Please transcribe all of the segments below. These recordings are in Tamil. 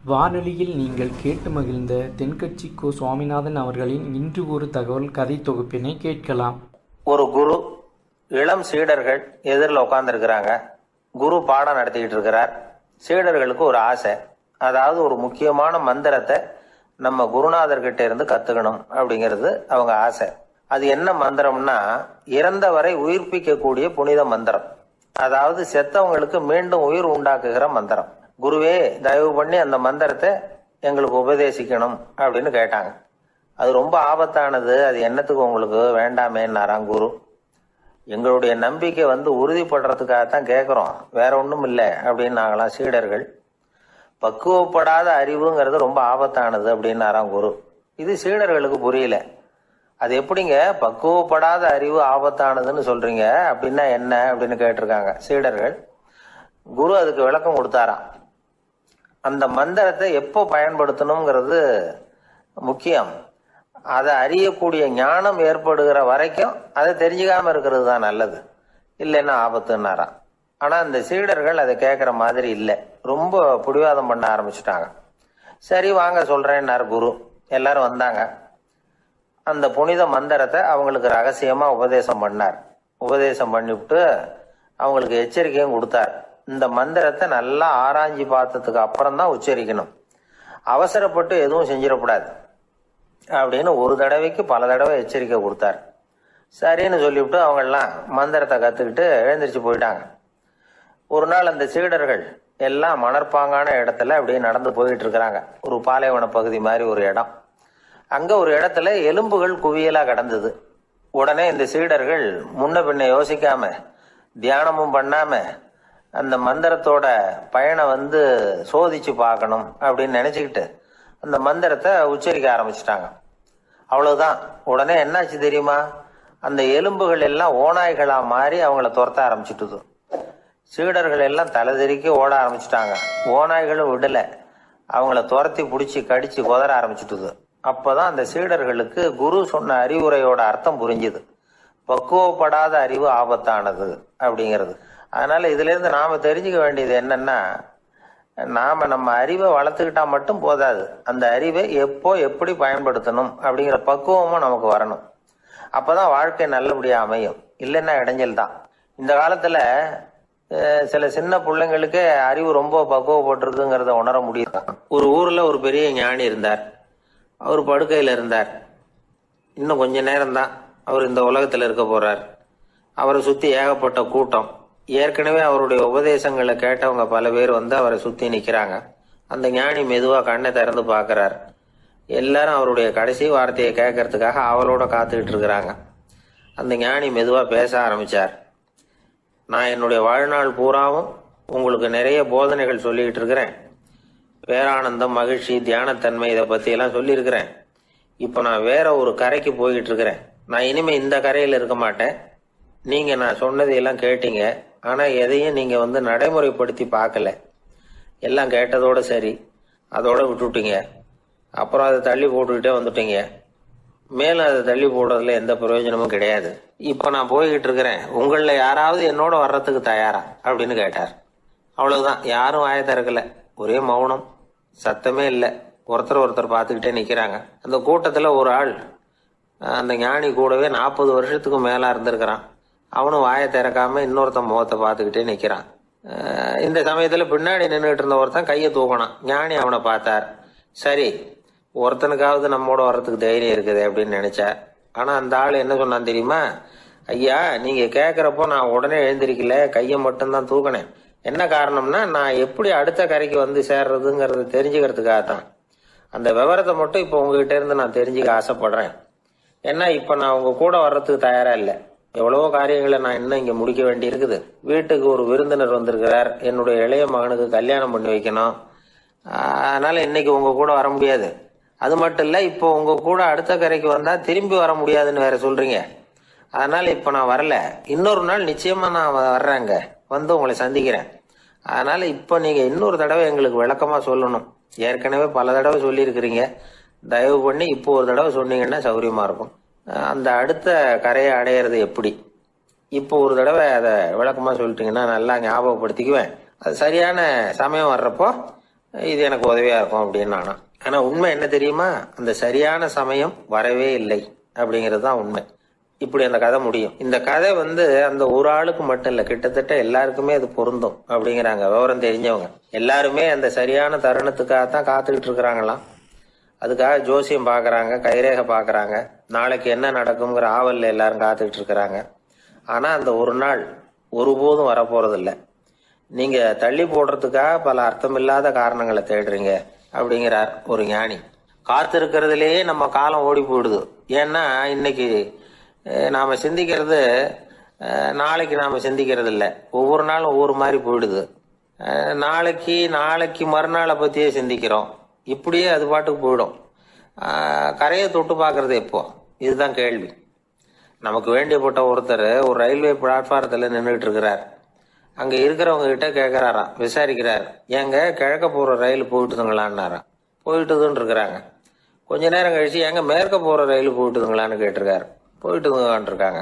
வானொலியில் நீங்கள் கேட்டு மகிழ்ந்த தென்கட்சி கோ. சுவாமிநாதன் அவர்களின் இன்று ஒரு தகவல் கதை தொகுப்பினை கேட்கலாம். ஒரு குரு, இளம் சீடர்கள் எதிரில் உட்காந்துருக்கிறாங்க. குரு பாடம் நடத்திக்கிட்டு இருக்கிறார். சீடர்களுக்கு ஒரு ஆசை, அதாவது ஒரு முக்கியமான மந்திரத்தை நம்ம குருநாதர்கிட்ட இருந்து கத்துக்கணும் அப்படிங்கிறது அவங்க ஆசை. அது என்ன மந்திரம்னா, இறந்தவரை உயிர்ப்பிக்கக்கூடிய புனித மந்திரம். அதாவது செத்தவங்களுக்கு மீண்டும் உயிர் உண்டாக்குகிற மந்திரம். குருவே, தயவு பண்ணி அந்த மந்திரத்தை எங்களுக்கு உபதேசிக்கணும் அப்படின்னு கேட்டாங்க. அது ரொம்ப ஆபத்தானது, அது என்னத்துக்கு உங்களுக்கு வேண்டாமேன்னாராம் குரு. எங்களுடைய நம்பிக்கை உறுதிப்படுறதுக்காகத்தான் கேட்குறோம், வேற ஒன்றும் இல்லை அப்படின்னாங்களாம் சீடர்கள். பக்குவப்படாத அறிவுங்கிறது ரொம்ப ஆபத்தானது அப்படின்னாராம் குரு. இது சீடர்களுக்கு புரியல. அது எப்படிங்க பக்குவப்படாத அறிவு ஆபத்தானதுன்னு சொல்றீங்க, அப்படின்னா என்ன அப்படின்னு கேட்டிருக்காங்க சீடர்கள். குரு அதுக்கு விளக்கம் கொடுத்தாராம். அந்த மந்திரத்தை எப்போ பயன்படுத்தணுங்கிறது முக்கியம். அதை அறியக்கூடிய ஞானம் ஏற்படுகிற வரைக்கும் அதை தெரிஞ்சுக்காம இருக்கிறது தான் நல்லது, இல்லைன்னா ஆபத்துன்னாராம். ஆனா இந்த சீடர்கள் அதை கேட்குற மாதிரி இல்லை, ரொம்ப பிடிவாதம் பண்ண ஆரம்பிச்சுட்டாங்க. சரி வாங்க சொல்றேன்னார் குரு. எல்லாரும் வந்தாங்க. அந்த புனித மந்திரத்தை அவங்களுக்கு ரகசியமா உபதேசம் பண்ணார். உபதேசம் பண்ணிவிட்டு அவங்களுக்கு எச்சரிக்கையும் கொடுத்தார். இந்த மந்திரத்தை நல்லா ஆராய்ச்சி பார்த்ததுக்கு அப்புறம் தான் உச்சரிக்கணும், அவசரப்பட்டு எதுவும் செஞ்சிடக்கூடாது அப்படின்னு ஒரு தடவைக்கு பல தடவை எச்சரிக்கை கொடுத்தார். சரின்னு சொல்லிவிட்டு அவங்கெல்லாம் மந்திரத்தை கற்றுக்கிட்டு எழுந்திரிச்சு போயிட்டாங்க. ஒரு நாள் அந்த சீடர்கள் எல்லாம் மணற்பாங்கான இடத்துல அப்படியே நடந்து போயிட்டு இருக்கிறாங்க. ஒரு பாலைவன பகுதி மாதிரி ஒரு இடம். அங்க ஒரு இடத்துல எலும்புகள் குவியலா கிடந்தது. உடனே இந்த சீடர்கள் முன்ன பின்ன யோசிக்காம, தியானமும் பண்ணாம, அந்த மந்திரத்தோட பயனை சோதிச்சு பார்க்கணும் அப்படின்னு நினைச்சுக்கிட்டு அந்த மந்திரத்தை உச்சரிக்க ஆரம்பிச்சிட்டாங்க. அவ்வளவுதான். உடனே என்னாச்சு தெரியுமா, அந்த எலும்புகள் எல்லாம் ஓநாய்களா மாறி அவங்கள துரத்த ஆரம்பிச்சுட்டுது. சீடர்கள் எல்லாம் தலைதெறிக்கி ஓட ஆரம்பிச்சுட்டாங்க. ஓநாய்களும் விடல, அவங்கள துரத்தி பிடிச்சி கடிச்சு கொதற ஆரம்பிச்சுட்டுது. அப்பதான் அந்த சீடர்களுக்கு குரு சொன்ன அறிவுரையோட அர்த்தம் புரிஞ்சுது. பக்குவப்படாத அறிவு ஆபத்தானது அப்படிங்கிறது. அதனால இதுல இருந்து நாம தெரிஞ்சுக்க வேண்டியது என்னன்னா, நாம நம்ம அறிவை வளர்த்துக்கிட்டா மட்டும் போதாது, அந்த அறிவை எப்போ எப்படி பயன்படுத்தணும் அப்படிங்கிற பக்குவமும் நமக்கு வரணும். அப்பதான் வாழ்க்கை நல்லபடியா அமையும், இல்லைன்னா இடைஞ்சல் தான். இந்த காலத்துல சில சின்ன பிள்ளைங்களுக்கே அறிவு ரொம்ப பக்குவப்பட்டிருக்குங்கிறத உணர முடியுது. ஒரு ஊர்ல ஒரு பெரிய ஞானி இருந்தார். அவர் படுக்கையில இருந்தார். இன்னும் கொஞ்ச நேரம்தான் அவர் இந்த உலகத்துல இருக்க போறார். அவரை சுத்தி ஏகப்பட்ட கூட்டம். ஏற்கனவே அவருடைய உபதேசங்களை கேட்டவங்க பல பேர் அவரை சுத்தி நிக்கிறாங்க. அந்த ஞானி மெதுவா கண்ணை திறந்து பாக்குறார். எல்லாரும் அவருடைய கடைசி வார்த்தையை கேட்கறதுக்காக அவளோட காத்துக்கிட்டு இருக்கிறாங்க. அந்த ஞானி மெதுவா பேச ஆரம்பிச்சார். நான் என்னுடைய வாழ்நாள் பூராவும் உங்களுக்கு நிறைய போதனைகள் சொல்லிக்கிட்டு இருக்கிறேன். பேரானந்தம், மகிழ்ச்சி, தியானத்தன்மை, இதை பத்தி எல்லாம் சொல்லியிருக்கிறேன். இப்ப நான் வேற ஒரு கரைக்கு போய்கிட்டு இருக்கிறேன். நான் இனிமே இந்த கரையில இருக்க மாட்டேன். நீங்க நான் சொன்னதையெல்லாம் கேட்டீங்க, ஆனா எதையும் நீங்க நடைமுறைப்படுத்தி பார்க்கல. எல்லாம் கேட்டதோட சரி, அதோட விட்டுட்டீங்க. அப்புறம் அதை தள்ளி போட்டுக்கிட்டே வந்துட்டீங்க. மேலும் அதை தள்ளி போடுறதுல எந்த பிரயோஜனமும் கிடையாது. இப்ப நான் போய்கிட்டு இருக்கிறேன். உங்கள யாராவது என்னோட வர்றதுக்கு தயாரா அப்படின்னு கேட்டார். அவ்வளவுதான். யாரும் வாய திறக்கல. ஒரே மௌனம், சத்தமே இல்லை. ஒருத்தர் பார்த்துக்கிட்டே நிக்கிறாங்க. அந்த கூட்டத்துல ஒரு ஆள் அந்த ஞானி கூடவே 40 வருஷத்துக்கு மேலா இருந்திருக்கிறான். அவனும் வாயை திறக்காம இன்னொருத்தன் முகத்தை பார்த்துக்கிட்டே நிக்கிறான். இந்த சமயத்துல பின்னாடி நின்றுட்டு இருந்த ஒருத்தன் கையை தூக்கினான். ஞானி அவனை பார்த்தார். சரி, ஒருத்தனுக்காவது நம்மோட வர்றதுக்கு தைரியம் இருக்குது அப்படின்னு நினைச்சார். ஆனா அந்த ஆள் என்ன சொன்னான் தெரியுமா, ஐயா நீங்க கேக்குறப்போ நான் உடனே எழுந்திருக்கல, கையை மட்டும்தான் தூக்கினேன். என்ன காரணம்னா, நான் எப்படி அடுத்த கரைக்கு சேர்றதுங்கிறத தெரிஞ்சுக்கிறதுக்காகத்தான். அந்த விவரத்தை மட்டும் இப்ப உங்ககிட்ட இருந்து நான் தெரிஞ்சுக்க ஆசைப்படுறேன். ஏன்னா இப்ப நான் உங்க கூட வர்றதுக்கு தயாரா இல்லை. எவ்வளவோ காரியங்களை நான் இன்னும் இங்க முடிக்க வேண்டி இருக்குது. வீட்டுக்கு ஒரு விருந்தினர் வந்திருக்கிறார். என்னுடைய இளைய மகனுக்கு கல்யாணம் பண்ணி வைக்கணும். அதனால இன்னைக்கு உங்க கூட வர முடியாது. அது மட்டும் இல்ல, இப்போ உங்க கூட அடுத்த கரைக்கு வந்தா திரும்பி வர முடியாதுன்னு வேற சொல்றீங்க. அதனால இப்ப நான் வரல. இன்னொரு நாள் நிச்சயமா நான் வர்றேங்க, உங்களை சந்திக்கிறேன். அதனால இப்ப நீங்க இன்னொரு தடவை எங்களுக்கு விளக்கமா சொல்லணும். ஏற்கனவே பல தடவை சொல்லி இருக்கிறீங்க. தயவு பண்ணி இப்போ ஒரு தடவை சொன்னீங்கன்னா சௌரியமா இருக்கும். அந்த அடுத்த கரையை அடையிறது எப்படி, இப்போ ஒரு தடவை அதை விளக்கமா சொல்லிட்டீங்கன்னா நல்லா ஞாபகப்படுத்திக்குவேன். அது சரியான சமயம் வர்றப்போ இது எனக்கு உதவியா இருக்கும் அப்படின்னு நானா. ஆனா உண்மை என்ன தெரியுமா, அந்த சரியான சமயம் வரவே இல்லை அப்படிங்கிறது தான் உண்மை. இப்படி அந்த கதை முடியும். இந்த கதை அந்த ஒரு ஆளுக்கு மட்டும் இல்ல, கிட்டத்தட்ட எல்லாருக்குமே அது பொருந்தும் அப்படிங்கிறாங்க விவரம் தெரிஞ்சவங்க. எல்லாருமே அந்த சரியான தருணத்துக்காக தான் காத்துக்கிட்டு இருக்கிறாங்களாம். அதுக்காக ஜோசியம் பாக்குறாங்க, கைரேகை பாக்குறாங்க, நாளைக்கு என்ன நடக்குங்கிற ஆவல்ல எல்லாரும் காத்துக்கிட்டு இருக்கிறாங்க. ஆனா அந்த ஒரு நாள் ஒருபோதும் வரப்போறது இல்லை. நீங்க தள்ளி போடுறதுக்காக பல அர்த்தமில்லாத காரணங்களை தேடுறீங்க அப்படிங்கிறார் ஒரு ஞானி. காத்திருக்கிறதுலேயே நம்ம காலம் ஓடி போயிடுது. ஏன்னா இன்னைக்கு நாம சிந்திக்கிறது நாளைக்கு நாம சிந்திக்கிறது இல்லை. ஒவ்வொரு நாளும் ஒவ்வொரு மாதிரி போயிடுது. நாளைக்கு மறுநாளை பத்தியே சிந்திக்கிறோம். இப்படியே அது பாட்டுக்கு போயிடும். கரையை தொட்டு பார்க்கறது எப்போ, இதுதான் கேள்வி. நமக்கு வேண்டியப்பட்ட ஒருத்தர் ஒரு ரயில்வே பிளாட்ஃபாரத்தில் நின்றுட்டு இருக்கிறார். அங்க இருக்கிறவங்க கிட்ட கேட்கிறாராம், விசாரிக்கிறார், ஏங்க கிழக்க போற ரயில் போயிட்டுதுங்களான்னாராம். போயிட்டுதுன்னு இருக்கிறாங்க. கொஞ்ச நேரம் கழிச்சு, ஏங்க மேற்க போற ரயில் போயிட்டுதுங்களான்னு கேட்டிருக்காரு. போயிட்டுதுங்களான் இருக்காங்க.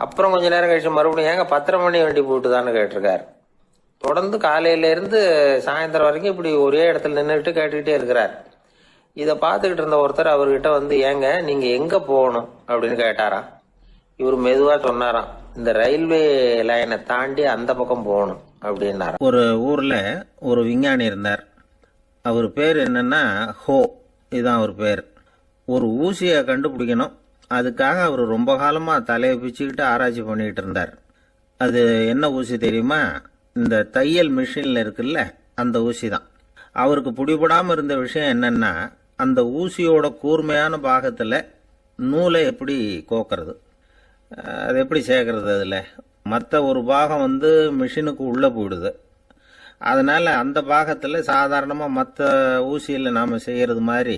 அப்புறம் கொஞ்ச நேரம் கழிச்சு மறுபடியும், ஏங்க 10:30 மணி வண்டி போயிட்டுதான்னு கேட்டிருக்காரு. தொடர்ந்து காலையில இருந்து சாயந்தரம் வரைக்கும் இப்படி ஒரே இடத்துல நின்றுட்டு கேட்டுக்கிட்டே இருக்கிறார். இதை பார்த்துக்கிட்டு இருந்த ஒருத்தர் அவர்கிட்ட ஏங்க நீங்க எங்க போகணும் அப்படின்னு கேட்டாராம். இவர் மெதுவா சொன்னாராம், இந்த ரயில்வே லைனை தாண்டி அந்த பக்கம் போகணும் அப்படின்னாரா. ஒரு ஊர்ல ஒரு விஞ்ஞானி இருந்தார். அவர் பேர் என்னன்னா ஹோ, இதுதான் அவர் பேர். ஒரு ஊசியை கண்டுபிடிக்கணும். அதுக்காக அவர் ரொம்ப காலமா தலையை பிச்சுக்கிட்டு ஆராய்ச்சி பண்ணிட்டு இருந்தார். அது என்ன ஊசி தெரியுமா? இந்த தையல் மிஷின்ல இருக்குல்ல, அந்த ஊசி தான். அவருக்கு பிடிபடாம இருந்த விஷயம் என்னன்னா, அந்த ஊசியோட கூர்மையான பாகத்துல நூலை எப்படி கோக்கிறது, அது எப்படி சேர்க்கறது. அதில் மற்ற ஒரு பாகம் மிஷினுக்கு உள்ளே போயிடுது. அதனால் அந்த பாகத்தில் சாதாரணமாக மற்ற ஊசியில் நாம் செய்கிறது மாதிரி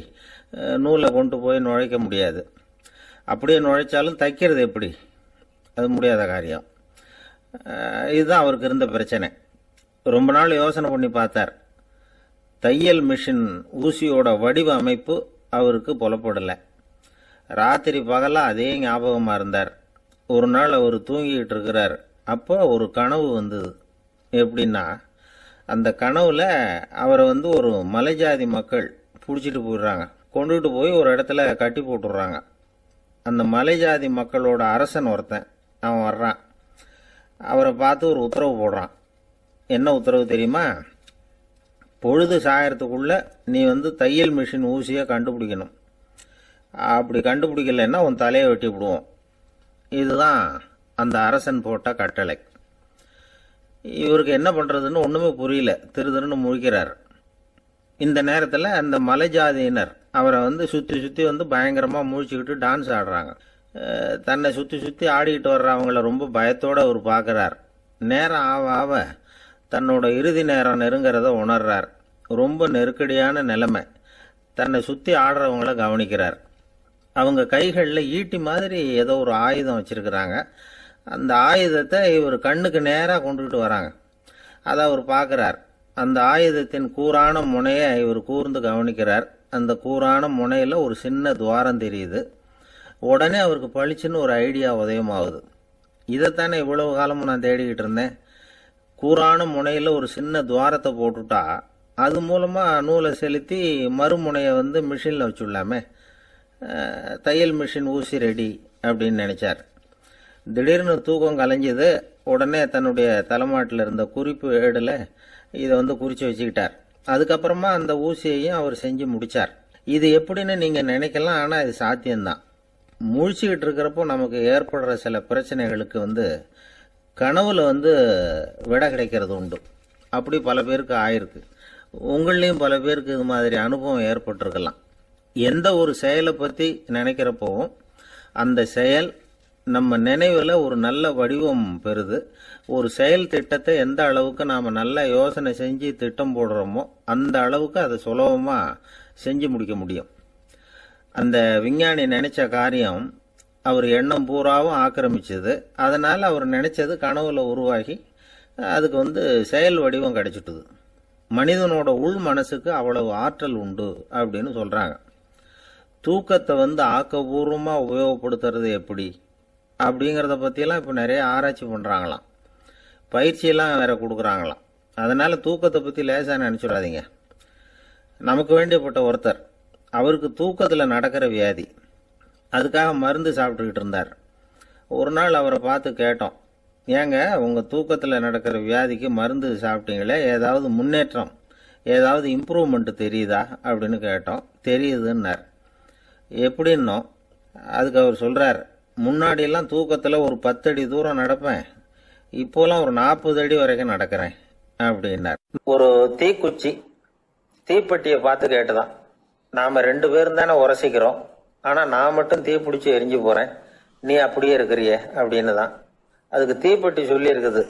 நூலை கொண்டு போய் நுழைக்க முடியாது. அப்படியே நுழைச்சாலும் தைக்கிறது எப்படி, அது முடியாத காரியம். இதுதான் அவருக்கு இருந்த பிரச்சனை. ரொம்ப நாள் யோசனை பண்ணி பார்த்தார். தையல் மிஷின் ஊசியோட வடிவ அமைப்பு அவருக்கு புலப்படலை. ராத்திரி பகலாக அதே ஞாபகமாக இருந்தார். ஒரு நாள் அவர் தூங்கிக்கிட்டு இருக்கிறார். அப்போ ஒரு கனவு வந்தது. எப்படின்னா, அந்த கனவுல அவரை ஒரு மலைஜாதி மக்கள் பிடிச்சிட்டு போயிடுறாங்க. கொண்டுகிட்டு போய் ஒரு இடத்துல கட்டி போட்டுடுறாங்க. அந்த மலைஜாதி மக்களோட அரசன் ஒருத்தன் அவன் வர்றான். அவரை பார்த்து ஒரு உத்தரவு போடுறான். என்ன உத்தரவு தெரியுமா? பொழுது சாயறதுக்குள்ள நீ தையல் மிஷின் ஊசியை கண்டுபிடிக்கணும். அப்படி கண்டுபிடிக்கலன்னா உன் தலையை வெட்டி விடுவோம். இதுதான் அந்த அரசன் போட்ட கட்டளை. இவருக்கு என்ன பண்றதுன்னு ஒண்ணுமே புரியல. திருன்னு முழிக்கிறார். இந்த நேரத்தில் அந்த மலைஜாதியினர் அவரை சுத்தி சுத்தி பயங்கரமா முழிச்சுக்கிட்டு டான்ஸ் ஆடுறாங்க. தன்னை சுத்தி சுத்தி ஆடிக்கிட்டு வர்றவங்கள ரொம்ப பயத்தோட அவர் பார்க்கிறார். நேரம் ஆவ ஆவ தன்னோட இறுதி நேரம் நெருங்கிறத உணர்றார். ரொம்ப நெருக்கடியான நிலைமை. தன்னை சுத்தி ஆடுறவங்கள கவனிக்கிறார். அவங்க கைகளில் ஈட்டி மாதிரி ஏதோ ஒரு ஆயுதம் வச்சிருக்கிறாங்க. அந்த ஆயுதத்தை இவர் கண்ணுக்கு நேராக கொண்டுகிட்டு வராங்க. அதை அவர் பார்க்குறார். அந்த ஆயுதத்தின் கூரான முனையை இவர் கூர்ந்து கவனிக்கிறார். அந்த கூரான முனையில் ஒரு சின்ன துவாரம் தெரியுது. உடனே அவருக்கு பளிச்சுன்னு ஒரு ஐடியா உதயமாகுது. இதைத்தானே இவ்வளவு காலமும் நான் தேடிக்கிட்டு இருந்தேன். கூரான முனையில் ஒரு சின்ன துவாரத்தை போட்டுட்டா அது மூலமாக நூலை செலுத்தி மறுமுனையை மிஷினில் வச்சுடலாமே. தையல் மிஷின் ஊசி ரெடி அப்படின்னு நினைச்சார். திடீர்னு தூக்கம் கலைஞ்சது. உடனே தன்னுடைய தலைமாட்டில் இருந்த குறிப்பு ஏடில் இதை குறித்து வச்சுக்கிட்டார். அதுக்கப்புறமா அந்த ஊசியையும் அவர் செஞ்சு முடிச்சார். இது எப்படின்னு நீங்கள் நினைக்கலாம், ஆனால் இது சாத்தியம்தான். முழிச்சுக்கிட்டு இருக்கிறப்போ நமக்கு ஏற்படுற சில பிரச்சனைகளுக்கு கனவுல விடை கிடைக்கிறது உண்டு. அப்படி பல பேருக்கு ஆயிருக்கு. உங்களையும் பல பேருக்கு இது மாதிரி அனுபவம் ஏற்பட்டிருக்கலாம். எந்த ஒரு செயலை பற்றி நினைக்கிறப்போவும் அந்த செயல் நம்ம நினைவில் ஒரு நல்ல வடிவம் பெறுது. ஒரு செயல் திட்டத்தை எந்த அளவுக்கு நாம் நல்ல யோசனை செஞ்சு திட்டம் போடுறோமோ அந்த அளவுக்கு அதை சுலபமாக செஞ்சு முடிக்க முடியும். அந்த விஞ்ஞானி நினைச்ச காரியம் அவர் எண்ணம் பூராவும் ஆக்கிரமிச்சது. அதனால் அவர் நினைச்சது கனவுல உருவாகி அதுக்கு செயல் வடிவம் கிடைச்சிட்டுது. மனிதனோட உள் மனசுக்கு அவ்வளவு ஆற்றல் உண்டு அப்படின்னு சொல்றாங்க. தூக்கத்தை ஆக்கபூர்வமாக உபயோகப்படுத்துறது எப்படி அப்படிங்கிறத பற்றியெல்லாம் இப்போ நிறைய ஆராய்ச்சி பண்ணுறாங்களாம். பயிற்சியெல்லாம் வேற கொடுக்குறாங்களாம். அதனால் தூக்கத்தை பற்றி லேசாக நினச்சிடாதீங்க. நமக்கு வேண்டியப்பட்ட ஒருத்தர். அவருக்கு தூக்கத்தில் நடக்கிற வியாதி. அதுக்காக மருந்து சாப்பிட்டுக்கிட்டு இருந்தார். ஒரு நாள் அவரை பார்த்து கேட்டோம், ஏங்க உங்கள் தூக்கத்தில் நடக்கிற வியாதிக்கு மருந்து சாப்பிட்டீங்களே, ஏதாவது முன்னேற்றம், ஏதாவது இம்ப்ரூவ்மெண்ட்டு தெரியுதா அப்படின்னு கேட்டோம். தெரியுதுன்னார். எப்படின்னோம். அதுக்கு அவர் சொல்கிறார், முன்னாடியெல்லாம் தூக்கத்தில் ஒரு 10 அடி தூரம் நடப்பேன், இப்போலாம் ஒரு 40 அடி வரைக்கும் நடக்கிறேன் அப்படின்னார். ஒரு தீக்குச்சி தீப்பெட்டியை பார்த்து கேட்டுதான், நாம 2 பேரும் தானே உரசிக்கிறோம், ஆனா நான் மட்டும் தீ பிடிச்சி எரிஞ்சு போறேன், நீ அப்படியே இருக்கிறியே அப்படின்னு தான். அதுக்கு தீப்பெட்டி சொல்லி இருக்குது,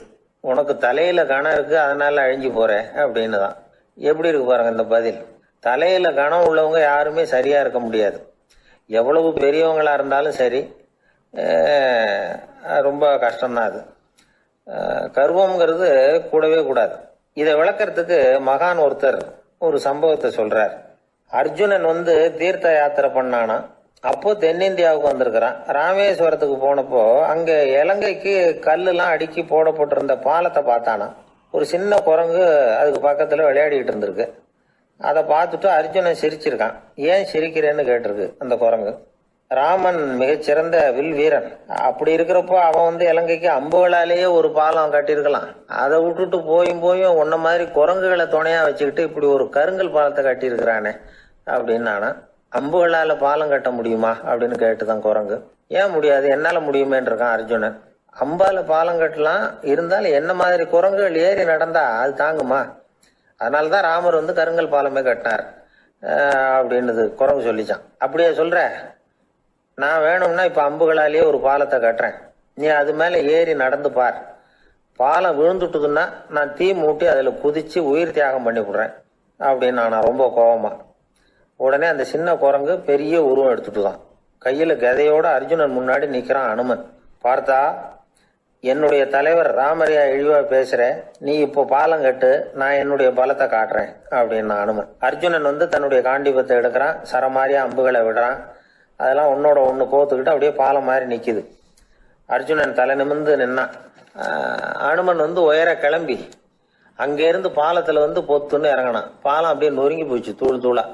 உனக்கு தலையில கணம் இருக்கு அதனால அழிஞ்சு போற அப்படின்னு தான். எப்படி இருக்கு பாருங்க இந்த பதில். தலையில கணம் உள்ளவங்க யாருமே சரியா இருக்க முடியாது. எவ்வளவு பெரியவங்களா இருந்தாலும் சரி, ரொம்ப கஷ்டம்தான் அது. கர்வம்ங்கிறது கூடவே கூடாது. இதை விளக்கறதுக்கு மகான் ஒருத்தர் ஒரு சம்பவத்தை சொல்றார். அர்ஜுனன் தீர்த்த யாத்திரை பண்ணானா. அப்போ தென்னிந்தியாவுக்கு வந்திருக்கிறான். ராமேஸ்வரத்துக்கு போனப்போ அங்க இலங்கைக்கு கல்லுலாம் அடுக்கி போடப்பட்டிருந்த பாலத்தை பார்த்தானா. ஒரு சின்ன குரங்கு அதுக்கு பக்கத்துல விளையாடிட்டு இருந்திருக்கு. அதை பார்த்துட்டு அர்ஜுனன் சிரிச்சிருக்கான். ஏன் சிரிக்கிறேன்னு கேட்டிருக்கு அந்த குரங்கு. ராமன் மிகச்சிறந்த வில் வீரன். அப்படி இருக்கிறப்போ அவன் இலங்கைக்கு அம்புகளாலேயே ஒரு பாலம் கட்டியிருக்கலாம். அதை விட்டுட்டு போயும் உன்ன மாதிரி குரங்குகளை துணையா வச்சுக்கிட்டு இப்படி ஒரு கருங்கல் பாலத்தை கட்டியிருக்கிறானே அப்படின்னு. ஆனா அம்புகளால பாலம் கட்ட முடியுமா அப்படின்னு கேட்டுதான் குரங்கு. ஏன் முடியாது, என்னால முடியுமேன்னு இருக்கான் அர்ஜுனன். அம்பால பாலம் கட்டலாம், இருந்தாலும் என்ன மாதிரி குரங்குகள் ஏறி நடந்தா அது தாங்குமா? அதனாலதான் ராமர் கருங்கல் பாலமே கட்டினார் அப்படின்னு குரங்கு சொல்லிச்சான். அப்படியே சொல்ற, நான் வேணும்னா இப்ப அம்புகளாலேயே ஒரு பாலத்தை கட்டுறேன், நீ அது மேல ஏறி நடந்து பார். பாலம் விழுந்துட்டுதுன்னா நான் தீ மூட்டி அதுல குதிச்சு உயிர் தியாகம் பண்ணி விடுறேன் அப்படின்னு நான் ரொம்ப கோபமா. உடனே அந்த சின்ன குரங்கு பெரிய உருவம் எடுத்துட்டுதான். கையில கதையோட அர்ஜுனன் முன்னாடி நிக்கிறான் அனுமன். பார்த்தா, என்னுடைய தலைவர் ராமரையா இழிவா பேசுற, நீ இப்போ பாலம் கட்டு, நான் என்னுடைய பலத்தை காட்டுறேன் அப்படின்னு அனுமன். அர்ஜுனன் தன்னுடைய காண்டிபத்தை எடுக்கிறான், சரமாரியா அம்புகளை விடுறான். அதெல்லாம் ஒன்னோட ஒண்ணு கோத்துக்கிட்டு அப்படியே பாலம் மாதிரி நிக்குது. அர்ஜுனன் தலை நிமிர்ந்து நின்னான். அனுமன் உயர கிளம்பி அங்கிருந்து பாலத்துல பொத்துன்னு இறங்கினான். பாலம் அப்படியே நொறுங்கி போச்சு தூள் தூளா.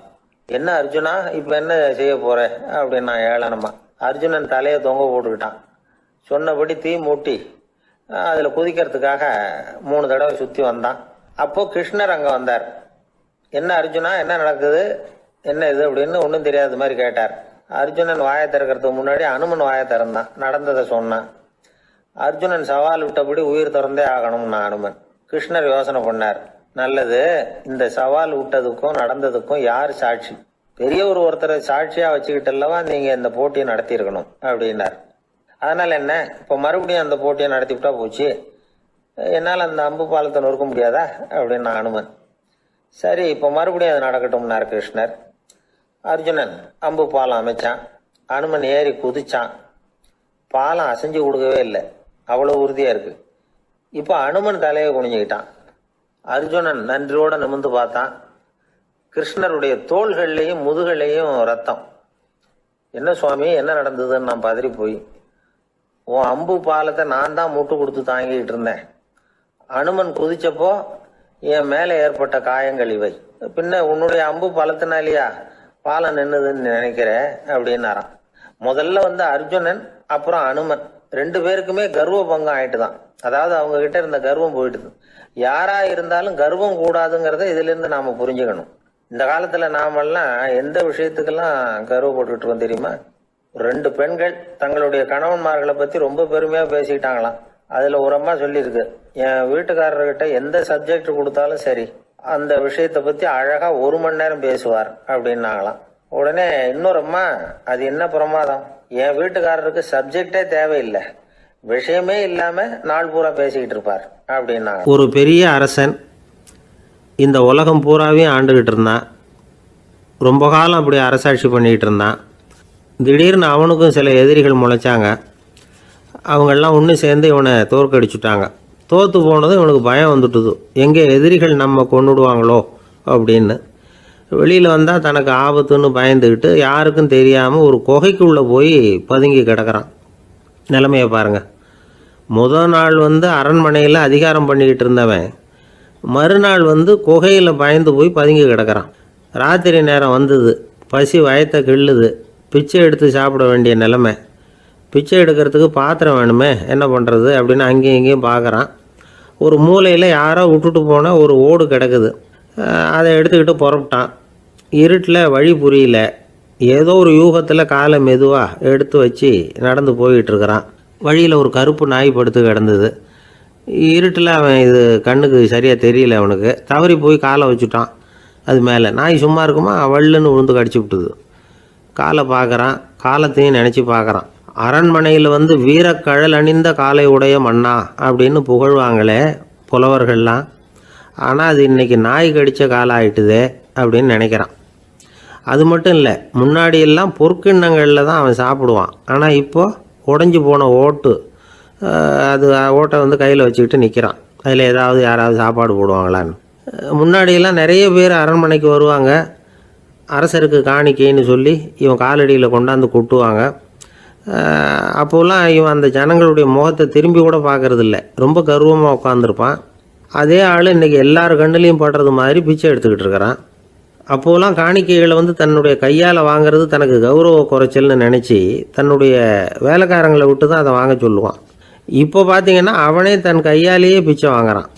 என்ன அர்ஜுனா, இப்ப என்ன செய்ய போற அப்படின்னா ஏளனமா. அர்ஜுனன் தலையை தொங்க போட்டுக்கிட்டான். சொன்னபடி தீ மூட்டி அதுல குதிக்கிறதுக்காக 3 தடவை சுத்தி வந்தான். அப்போ கிருஷ்ணர் அங்க வந்தார். என்ன அர்ஜுனா, என்ன நடக்குது, என்ன இது அப்படின்னு ஒன்னும் தெரியாத மாதிரி கேட்டார். அர்ஜுனன் வாயை திறக்கிறதுக்கு முன்னாடி அனுமன் வாயை திறந்தான், நடந்ததை சொன்னான். அர்ஜுனன் சவால் விட்டபடி உயிர் திறந்தே ஆகணும்னா அனுமன். கிருஷ்ணர் யோசனை பண்ணார். நல்லது, இந்த சவால் விட்டதுக்கும் நடந்ததுக்கும் யார் சாட்சி? பெரிய ஒருத்தரை சாட்சியா வச்சுக்கிட்டல்லவா நீங்க இந்த போட்டியை நடத்தி இருக்கணும் அப்படின்னார். அதனால என்ன, இப்ப மறுபடியும் அந்த போட்டியை நடத்திவிட்டா போச்சு, என்னால அந்த அம்பு பாலத்தை நொறுக்க முடியாதா அப்படின்னு அனுமன். சரி, இப்ப மறுபடியும் அது நடக்கட்டும்னார் கிருஷ்ணர். அர்ஜுனன் அம்பு பாலம் அமைச்சான். அனுமன் ஏறி குதிச்சான். பாலம் அசைஞ்சு கொடுக்கவே இல்லை, அவ்வளவு உறுதியா இருக்கு. இப்ப அனுமன் தலையை குனிஞ்சுக்கிட்டான். அர்ஜுனன் நன்றியோட நிமிர்ந்து பார்த்தான். கிருஷ்ணருடைய தோள்கள்லையும் முதுகலையும் ரத்தம். என்ன சுவாமி, என்ன நடந்ததுன்னு நான் பதறி போய், உன் அம்பு பாலத்தை நான் தான் மூட்டு கொடுத்து தாங்கிட்டு இருந்தேன். அனுமன் குதிச்சப்போ என் மேல ஏற்பட்ட காயங்கள் இவை. பின்ன உன்னுடைய அம்பு பாலத்தினாலியா பாலம் நின்னுதுன்னு நினைக்கிற அப்படின்னாராம். முதல்ல அர்ஜுனன் அப்புறம் அனுமன் 2 பேருக்குமே கர்வ பங்கம் ஆயிட்டுதான். அதாவது அவங்க கிட்ட இருந்த கர்வம் போயிட்டுது. யாரா இருந்தாலும் கர்வம் கூடாதுங்கிறத இதுல இருந்து நாம புரிஞ்சுக்கணும். இந்த காலத்துல நாமெல்லாம் எந்த விஷயத்துக்கெல்லாம் கர்வப்பட்டுட்டு இருக்கோம் தெரியுமா? 2 பெண்கள் தங்களுடைய கணவன்மார்களை பத்தி ரொம்ப பெருமையா பேசிக்கிட்டாங்களாம். அதுல ஒரு அம்மா சொல்லியிருக்கு, என் வீட்டுக்காரர்கிட்ட எந்த சப்ஜெக்ட் கொடுத்தாலும் சரி அந்த விஷயத்த பத்தி அழகா 1 மணி நேரம் பேசுவார் அப்படின்னாங்களாம். உடனே இன்னொரு அம்மா, அது என்ன பிரமாதம், என் வீட்டுக்காரருக்கு சப்ஜெக்டே தேவையில்லை, விஷயமே இல்லாம நாள் பூரா பேசிக்கிட்டு இருப்பார் அப்படின்னாங்க. ஒரு பெரிய அரசன் இந்த உலகம் பூராவையும் ஆண்டுகிட்டு இருந்தான். ரொம்ப காலம் அப்படி அரசாட்சி பண்ணிக்கிட்டு இருந்தான். திடீர்னு அவனுக்கும் சில எதிரிகள் முளைச்சாங்க. அவங்கெல்லாம் ஒன்று சேர்ந்து இவனை தோற்கடிச்சுட்டாங்க. தோற்று போனதும் இவனுக்கு பயம் வந்துட்டுது, எங்கே எதிரிகள் நம்ம கொண்டுடுவாங்களோ அப்படின்னு. வெளியில் வந்தால் தனக்கு ஆபத்துன்னு பயந்துக்கிட்டு யாருக்கும் தெரியாமல் ஒரு குகைக்குள்ளே போய் பதுங்கி கிடக்கிறான். நிலைமையை பாருங்கள். முதல் நாள் அரண்மனையில் அதிகாரம் பண்ணிக்கிட்டு இருந்தவன் மறுநாள் குகையில் பயந்து போய் பதுங்கி கிடக்கிறான். ராத்திரி நேரம் வந்தது, பசி வயத்தை கிள்ளுது, பிச்சை எடுத்து சாப்பிட வேண்டிய நிலைமை. பிச்சை எடுக்கிறதுக்கு பாத்திரம் வேணுமே, என்ன பண்ணுறது அப்படின்னு அங்கேயும் இங்கேயும் பார்க்குறான். ஒரு மூலையில் யாரோ விட்டுட்டு போன ஒரு ஓடு கிடக்குது. அதை எடுத்துக்கிட்டு புறப்பட்டான். இருட்டில் வழி புரியல. ஏதோ ஒரு யூகத்தில் காலை மெதுவாக எடுத்து வச்சு நடந்து போயிட்டுருக்கிறான். வழியில் ஒரு கருப்பு நாய் படுத்து கிடந்தது. இருட்டில் அவன் இது கண்ணுக்கு சரியாக தெரியல. அவனுக்கு தவறி போய் காலை வச்சுட்டான். அது மேலே நாய் சும்மா இருக்குமா, வள்ளுன்னு விழுந்து கடிச்சு விட்டுது. காலை பார்க்குறான், காலத்தையும் நினச்சி பார்க்குறான். அரண்மனையில் வந்து வீரக்கழல் அணிந்த காலை உடைய மன்னா அப்படின்னு புகழ்வாங்களே புலவர்கள்லாம். ஆனால் அது இன்றைக்கி நாய் கடித்த காலம் ஆயிட்டுதே அப்படின்னு நினைக்கிறான். அது மட்டும் இல்லை, முன்னாடியெல்லாம் பொற்கிண்ணங்களில் தான் அவன் சாப்பிடுவான். ஆனால் இப்போது உடஞ்சி போன ஓட்டு, அது ஓட்டை வந்து கையில் வச்சுக்கிட்டு நிற்கிறான். அதில் யாராவது சாப்பாடு போடுவாங்களான்னு. முன்னாடியெல்லாம் நிறைய பேர் அரண்மனைக்கு வருவாங்க. அரசருக்கு காணிக்கைன்னு சொல்லி இவன் காலடியில் கொண்டாந்து கொட்டுவாங்க. அப்போல்லாம் இவன் அந்த ஜனங்களுடைய முகத்தை திரும்பி கூட பார்க்கறதில்ல. ரொம்ப கர்வமாக உட்காந்துருப்பான். அதே ஆள் இன்றைக்கி எல்லார் கண்ணுலேயும் படுறது மாதிரி பிச்சை எடுத்துக்கிட்டு இருக்கிறான். அப்போலாம் காணிக்கைகளை வந்து தன்னுடைய கையால் வாங்கிறது தனக்கு கௌரவ குறைச்சல்னு நினச்சி தன்னுடைய வேலைக்காரங்களை விட்டு தான் அதை வாங்க சொல்லுவான். இப்போ பார்த்திங்கன்னா அவனே தன் கையாலேயே பிச்சை வாங்குறான்.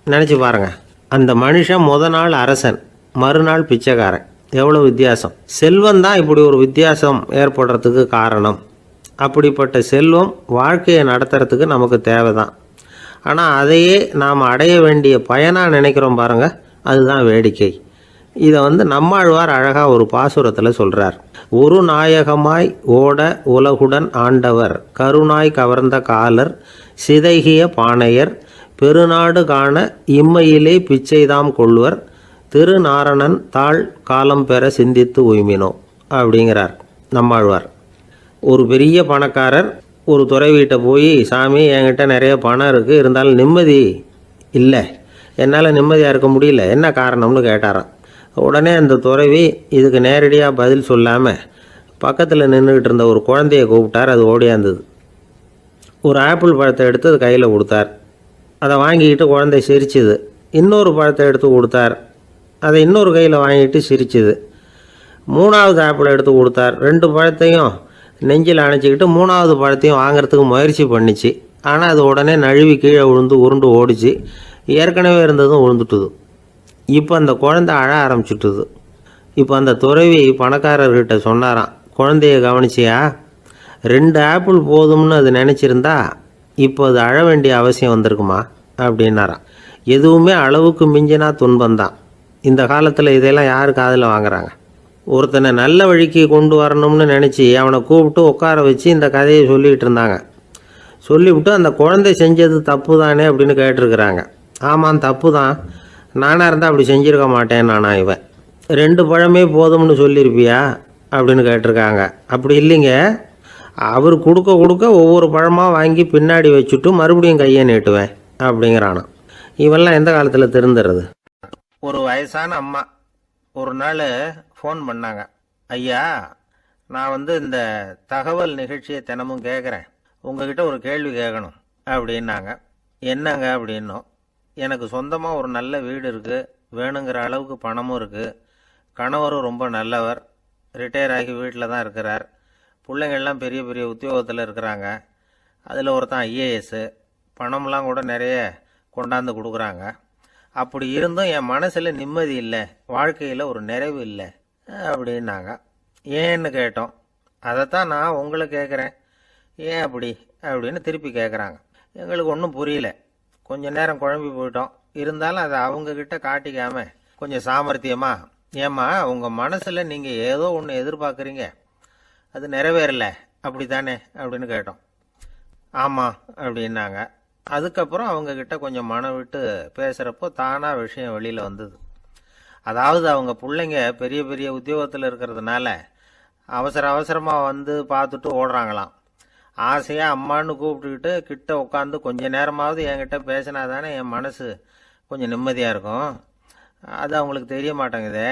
நினச்சி பாருங்கள், அந்த மனுஷன் நாள் அரசன், மறுநாள் பிச்சைக்காரன். எவ்வளோ வித்தியாசம்! செல்வம் தான் இப்படி ஒரு வித்தியாசம் ஏற்படுறதுக்கு காரணம். அப்படிப்பட்ட செல்வம் வாழ்க்கையை நடத்துறதுக்கு நமக்கு தேவை தான். ஆனால் அதையே நாம் அடைய வேண்டிய பயனாக நினைக்கிறோம் பாருங்கள், அதுதான் வேடிக்கை. இதை வந்து நம்மாழ்வார் அழகாக ஒரு பாசுரத்தில் சொல்கிறார். ஒரு நாயகமாய் ஓட உலகுடன் ஆண்டவர், கருணாய் கவர்ந்த காலர், சிதைகிய பானையர், பெருநாடு காண இம்மையிலே பிச்சைதாம் கொள்வர், திருநாரணன் தாழ் காலம் பெற சிந்தித்து உய்மினோ அப்படிங்கிறார் நம்மாழ்வார். ஒரு பெரிய பணக்காரர் ஒரு துறவிகிட்ட போய், சாமி என்கிட்ட நிறைய பணம் இருக்குது, இருந்தாலும் நிம்மதி இல்லை, என்னால் நிம்மதியாக இருக்க முடியல, என்ன காரணம்னு கேட்டாராம். உடனே அந்த துறவி இதுக்கு நேரடியாக பதில் சொல்லாமல் பக்கத்தில் நின்றுக்கிட்டு இருந்த ஒரு குழந்தைய கூப்பிட்டார். அது ஓடியாந்தது. ஒரு ஆப்பிள் பழத்தை எடுத்து அது கையில் கொடுத்தார். அதை வாங்கிக்கிட்டு குழந்தை சிரிச்சுது. இன்னொரு பழத்தை எடுத்து கொடுத்தார். அதை இன்னொரு கையில் வாங்கிட்டு சிரிச்சுது. மூணாவது ஆப்பிளை எடுத்து கொடுத்தார். 2 பழத்தையும் நெஞ்சில் அணைச்சிக்கிட்டு 3ஆவது பழத்தையும் வாங்கிறதுக்கு முயற்சி பண்ணிச்சு. ஆனால் அது உடனே நழுவி கீழே விழுந்து உருண்டு ஓடிச்சு. ஏற்கனவே இருந்ததும் விழுந்துட்டுது. இப்போ அந்த குழந்தை அழ ஆரம்பிச்சுட்டுது. இப்போ அந்த துறவி பணக்காரர்கிட்ட சொன்னாராம், குழந்தைய கவனிச்சியா, 2 ஆப்பிள் போதும்னு அது நினச்சிருந்தா இப்போ அது அழ வேண்டிய அவசியம் வந்திருக்குமா அப்படின்னாராம். எதுவுமே அளவுக்கு மிஞ்சினா துன்பந்தான். இந்த காலத்தில் இதெல்லாம் யார் காதில் வாங்குறாங்க? ஒருத்தனை நல்ல வழிக்கு கொண்டு வரணும்னு நினச்சி அவனை கூப்பிட்டு உட்கார வச்சு இந்த கதையை சொல்லிகிட்டு இருந்தாங்க. சொல்லிவிட்டு அந்த குழந்தை செஞ்சது தப்பு தானே அப்படின்னு கேட்டிருக்கிறாங்க. ஆமாம், தப்பு தான், நானாக இருந்தால் அப்படி செஞ்சுருக்க மாட்டேன் நானா இவன். 2 பழமே போதும்னு சொல்லியிருப்பியா அப்படின்னு கேட்டிருக்காங்க. அப்படி இல்லைங்க, அவர் கொடுக்க கொடுக்க ஒவ்வொரு பழமாக வாங்கி பின்னாடி வச்சுட்டு மறுபடியும் கையை நீட்டுவேன் அப்படிங்கிறானா. இவெல்லாம் எந்த காலத்தில் திருந்துறது? ஒரு வயசான அம்மா ஒரு நாள் ஃபோன் பண்ணாங்க. ஐயா, நான் வந்து இந்த தகவல் நிகழ்ச்சியை தினமும் கேட்குறேன், உங்ககிட்ட ஒரு கேள்வி கேட்கணும் அப்படின்னாங்க. என்னங்க அப்படின்னோம். எனக்கு சொந்தமாக ஒரு நல்ல வீடு இருக்குது, வேணுங்கிற அளவுக்கு பணமும் இருக்குது, கணவரும் ரொம்ப நல்லவர், ரிட்டையர் ஆகி வீட்டில் தான் இருக்கிறார், பிள்ளைங்கள்லாம் பெரிய பெரிய உத்தியோகத்தில் இருக்கிறாங்க, அதில் ஒருத்தன் ஐஏஎஸ்ஸு, பணம்லாம் கூட நிறைய கொண்டாந்து கொடுக்குறாங்க. அப்படி இருந்தும் என் மனசில் நிம்மதி இல்லை, வாழ்க்கையில் ஒரு நிறைவு இல்லை அப்படின்னாங்க. ஏன்னு கேட்டோம். அதைத்தான் நான் உங்களை கேட்குறேன், ஏன் அப்படி அப்படின்னு திருப்பி கேட்குறாங்க. எங்களுக்கு ஒன்றும் புரியல. கொஞ்ச நேரம் குழம்பி போயிட்டோம். இருந்தாலும் அதை அவங்கக்கிட்ட காட்டிக்காம கொஞ்சம் சாமர்த்தியமா, ஏம்மா உங்கள் மனசில் நீங்கள் ஏதோ ஒன்று எதிர்பார்க்குறீங்க, அது நிறைவேறல அப்படி தானே அப்படின்னு கேட்டோம். ஆமாம் அப்படின்னாங்க. அதுக்கப்புறம் அவங்கக்கிட்ட கொஞ்சம் மனம் விட்டு பேசுகிறப்போ தானாக விஷயம் வெளியில் வந்தது. அதாவது அவங்க பிள்ளைங்க பெரிய பெரிய உத்தியோகத்தில் இருக்கிறதுனால அவசரமாக வந்து பார்த்துட்டு ஓடுறாங்களாம். ஆசையாக அம்மான்னு கூப்பிட்டுக்கிட்டு கிட்ட உட்காந்து கொஞ்ச நேரமாவது என்கிட்ட பேசினா தானே என் மனசு கொஞ்சம் நிம்மதியாக இருக்கும். அது அவங்களுக்கு தெரிய மாட்டேங்குதே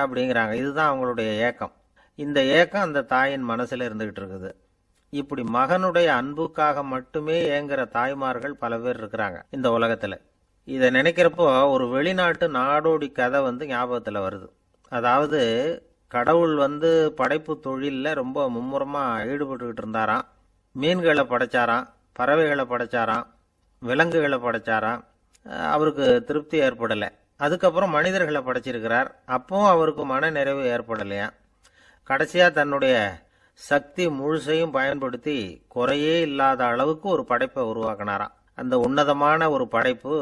அப்படிங்கிறாங்க. இதுதான் அவங்களுடைய ஏக்கம். இந்த ஏக்கம் அந்த தாயின் மனசில் இருந்துக்கிட்டு இருக்குது. இப்படி மகனுடைய அன்புக்காக மட்டுமே ஏங்குற தாய்மார்கள் பல பேர் இருக்கிறாங்க இந்த உலகத்தில். இதை நினைக்கிறப்போ ஒரு வெளிநாட்டு நாடோடி கதை ஞாபகத்தில் வருது. அதாவது கடவுள் படைப்பு தொழிலில் ரொம்ப மும்முரமாக ஈடுபட்டுக்கிட்டு இருந்தாராம். மீன்களை படைச்சாராம், பறவைகளை படைச்சாராம், விலங்குகளை படைச்சாராம். அவருக்கு திருப்தி ஏற்படலை. அதுக்கப்புறம் மனிதர்களை படைச்சிருக்கிறார். அப்பவும் அவருக்கு மன நிறைவு ஏற்படலையா. கடைசியாக தன்னுடைய சக்தி முழுசையும் பயன்படுத்தி குறையே இல்லாத அளவுக்கு ஒரு படைப்பை உருவாக்கினாராம். அந்த உன்னதமான ஒரு படைப்பு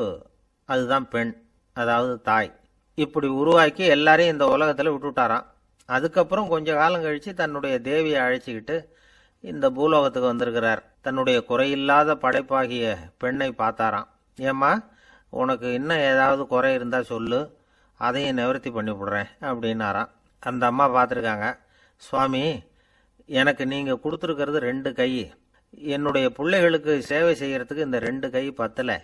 அதுதான் பெண், அதாவது தாய். இப்படி உருவாக்கி எல்லாரையும் இந்த உலகத்தில் விட்டுட்டாராம். அதுக்கப்புறம் கொஞ்ச காலம் கழித்து தன்னுடைய தேவியை அழைச்சிக்கிட்டு இந்த பூலோகத்துக்கு வந்திருக்கிறார். தன்னுடைய குறையில்லாத படைப்பாகிய பெண்ணை பார்த்தாராம். ஏம்மா, உனக்கு இன்னும் ஏதாவது குறை இருந்தால் சொல்லு, அதையும் நிவர்த்தி பண்ணி விடுறேன் அப்படின்னாராம். அந்த அம்மா பார்த்துருக்காங்க. சுவாமி, எனக்கு நீங்கள் கொடுத்துருக்கிறது 2 கை. என்னுடைய பிள்ளைகளுக்கு சேவை செய்கிறதுக்கு இந்த 2 கை பத்தலை.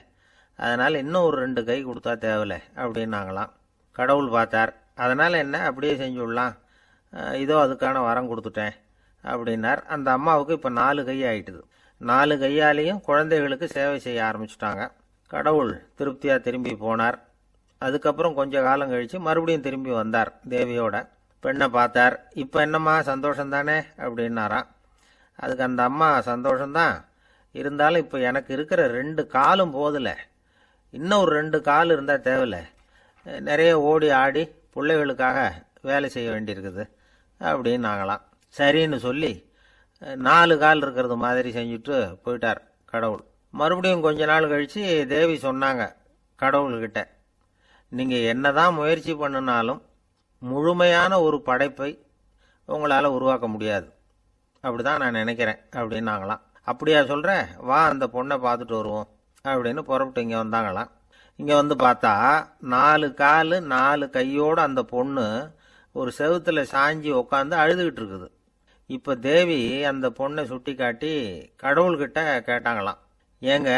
அதனால் இன்னும் ஒரு 2 கை கொடுத்தா தேவலை அப்படின்னாங்களாம். கடவுள் பார்த்தார். அதனால் என்ன, அப்படியே செஞ்சு விடலாம், இதோ அதுக்கான வரம் கொடுத்துட்டேன் அப்படின்னார். அந்த அம்மாவுக்கு இப்போ 4 கை ஆயிட்டுது. 4 கையாலேயும் குழந்தைகளுக்கு சேவை செய்ய ஆரம்பிச்சுட்டாங்க. கடவுள் திருப்தியாக திரும்பி போனார். அதுக்கப்புறம் கொஞ்ச காலம் கழித்து மறுபடியும் திரும்பி வந்தார். தேவியோட பெண்ணை பார்த்தார். இப்போ என்னம்மா, சந்தோஷந்தானே அப்படின்னாராம். அதுக்கு அந்த அம்மா, சந்தோஷந்தான், இருந்தாலும் இப்போ எனக்கு இருக்கிற 2 காலும் போதில்லை, இன்னும் ஒரு 2 கால் இருந்தால் தேவையில்லை, நிறைய ஓடி ஆடி பிள்ளைகளுக்காக வேலை செய்ய வேண்டியிருக்குது அப்படின்னாங்களாம். சரின்னு சொல்லி 4 கால் இருக்கிறது மாதிரி செஞ்சுட்டு போயிட்டார் கடவுள். மறுபடியும் கொஞ்ச நாள் கழித்து தேவி சொன்னாங்க கடவுள்கிட்ட, நீங்கள் என்னதான் முயற்சி பண்ணினாலும் முழுமையான ஒரு படைப்பை உங்களால் உருவாக்க முடியாது, அப்படிதான் நான் நினைக்கிறேன் அப்படின்னாங்களாம். அப்படியா சொல்கிறேன், வா அந்த பொண்ணை பார்த்துட்டு வருவோம் அப்படின்னு புறப்பட்டு இங்கே வந்தாங்களாம். இங்கே பார்த்தா 4 கால் 4 கையோடு அந்த பொண்ணு ஒரு செவுத்தில் சாஞ்சி உட்காந்து அழுதுகிட்டு இருக்குது. இப்போ தேவி அந்த பொண்ணை சுட்டி காட்டி கடவுள்கிட்ட கேட்டாங்களாம், ஏங்க,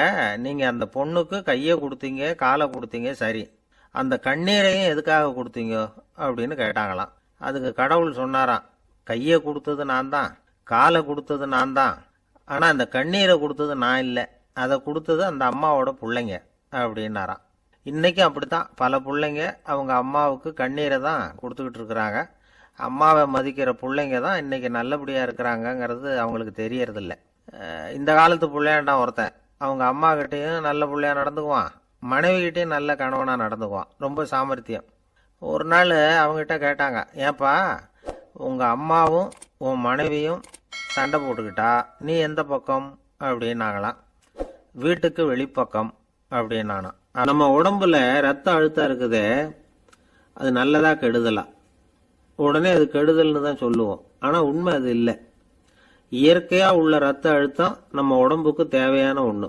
நீங்கள் அந்த பொண்ணுக்கு கையை கொடுத்தீங்க, காலை கொடுத்தீங்க, சரி, அந்த கண்ணீரையும் எதுக்காக கொடுத்தீங்க அப்படின்னு கேட்டாங்களாம். அதுக்கு கடவுள் சொன்னாராம், கையை கொடுத்தது நான் தான், காலை கொடுத்தது நான் தான், ஆனால் அந்த கண்ணீரை கொடுத்தது நான் இல்லை, அதை கொடுத்தது அந்த அம்மாவோட பிள்ளைங்க அப்படின்னாராம். இன்றைக்கும் அப்படித்தான் பல பிள்ளைங்க அவங்க அம்மாவுக்கு கண்ணீரை தான் கொடுத்துக்கிட்டு இருக்கிறாங்க. அம்மாவை மதிக்கிற பிள்ளைங்க தான் இன்றைக்கி நல்லபடியாக இருக்கிறாங்கங்கிறது அவங்களுக்கு தெரியறதில்ல. இந்த காலத்து பிள்ளையாண்டான் ஒருத்தன் அவங்க அம்மா கிட்டேயும் நல்ல பிள்ளையா நடந்துக்குவான், மனைவிகிட்டையும் நல்ல கணவனாக நடந்துக்குவான், ரொம்ப சாமர்த்தியம். ஒரு நாள் அவங்ககிட்ட கேட்டாங்க, ஏன்பா உங்கள் அம்மாவும் உன் மனைவியும் சண்டை போட்டுக்கிட்டா நீ எந்த பக்கம் அப்படின்னாங்களாம். வீட்டுக்கு வெளிப்பக்கம் அப்படின்னானா. நம்ம உடம்புல ரத்த அழுத்தம் இருக்குதே, அது நல்லதா கெடுதலா? உடனே அது கெடுதல்னு தான் சொல்லுவோம். ஆனால் உண்மை அது இல்லை. இயற்கையாக உள்ள ரத்த அழுத்தம் நம்ம உடம்புக்கு தேவையான ஒன்று.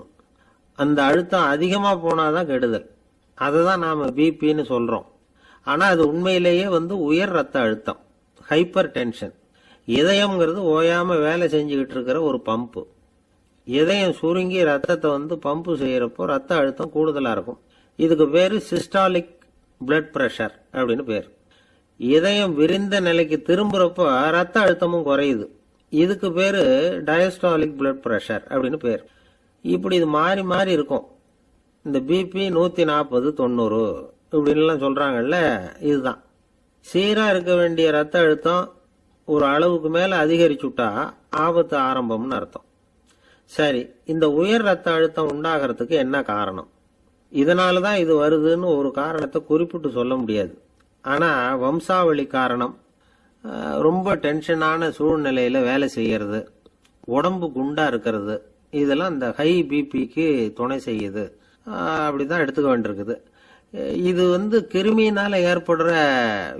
அந்த அழுத்தம் அதிகமாக போனால் தான் கெடுதல். அதை தான் நாம் பிபின்னு சொல்கிறோம். ஆனால் அது உண்மையிலேயே உயர் ரத்த அழுத்தம், ஹைப்பர் டென்ஷன். இதயம்ங்கிறது ஓயாமல் வேலை செஞ்சுக்கிட்டு இருக்கிற ஒரு பம்பு. இதயம் சுருங்கி ரத்தத்தை பம்பு செய்கிறப்போ ரத்த அழுத்தம் கூடுதலாக இருக்கும். இதுக்கு பேர் சிஸ்டாலிக் பிளட் ப்ரெஷர் அப்படின்னு பேர். இதயம் விரிந்த நிலைக்கு திரும்புகிறப்போ ரத்த அழுத்தமும் குறையுது. இதுக்கு பேர் டயஸ்டாலிக் பிளட் ப்ரெஷர் அப்படின்னு பேர். இப்படி இது மாறி மாறி இருக்கும். இந்த பிபி 140 90 இப்படின்லாம் சொல்கிறாங்கல்ல, இதுதான். சீராக இருக்க வேண்டிய ரத்த அழுத்தம் ஒரு அளவுக்கு மேலே அதிகரிச்சுட்டா ஆபத்து ஆரம்பம்னு அர்த்தம். சரி, இந்த உயர் ரத்த அழுத்தம் உண்டாகிறதுக்கு என்ன காரணம்? இதனால தான் இது வருதுன்னு ஒரு காரணத்தை குறிப்பிட்டு சொல்ல முடியாது. ஆனால் வம்சாவளி காரணம், ரொம்ப டென்ஷனான சூழ்நிலையில் வேலை செய்கிறது, உடம்பு குண்டாக இருக்கிறது, இதெல்லாம் இந்த ஹை பிபிக்கு துணை செய்யுது. அப்படிதான் எடுத்துக்க வேண்டியிருக்குது. இது கிருமியினால் ஏற்படுற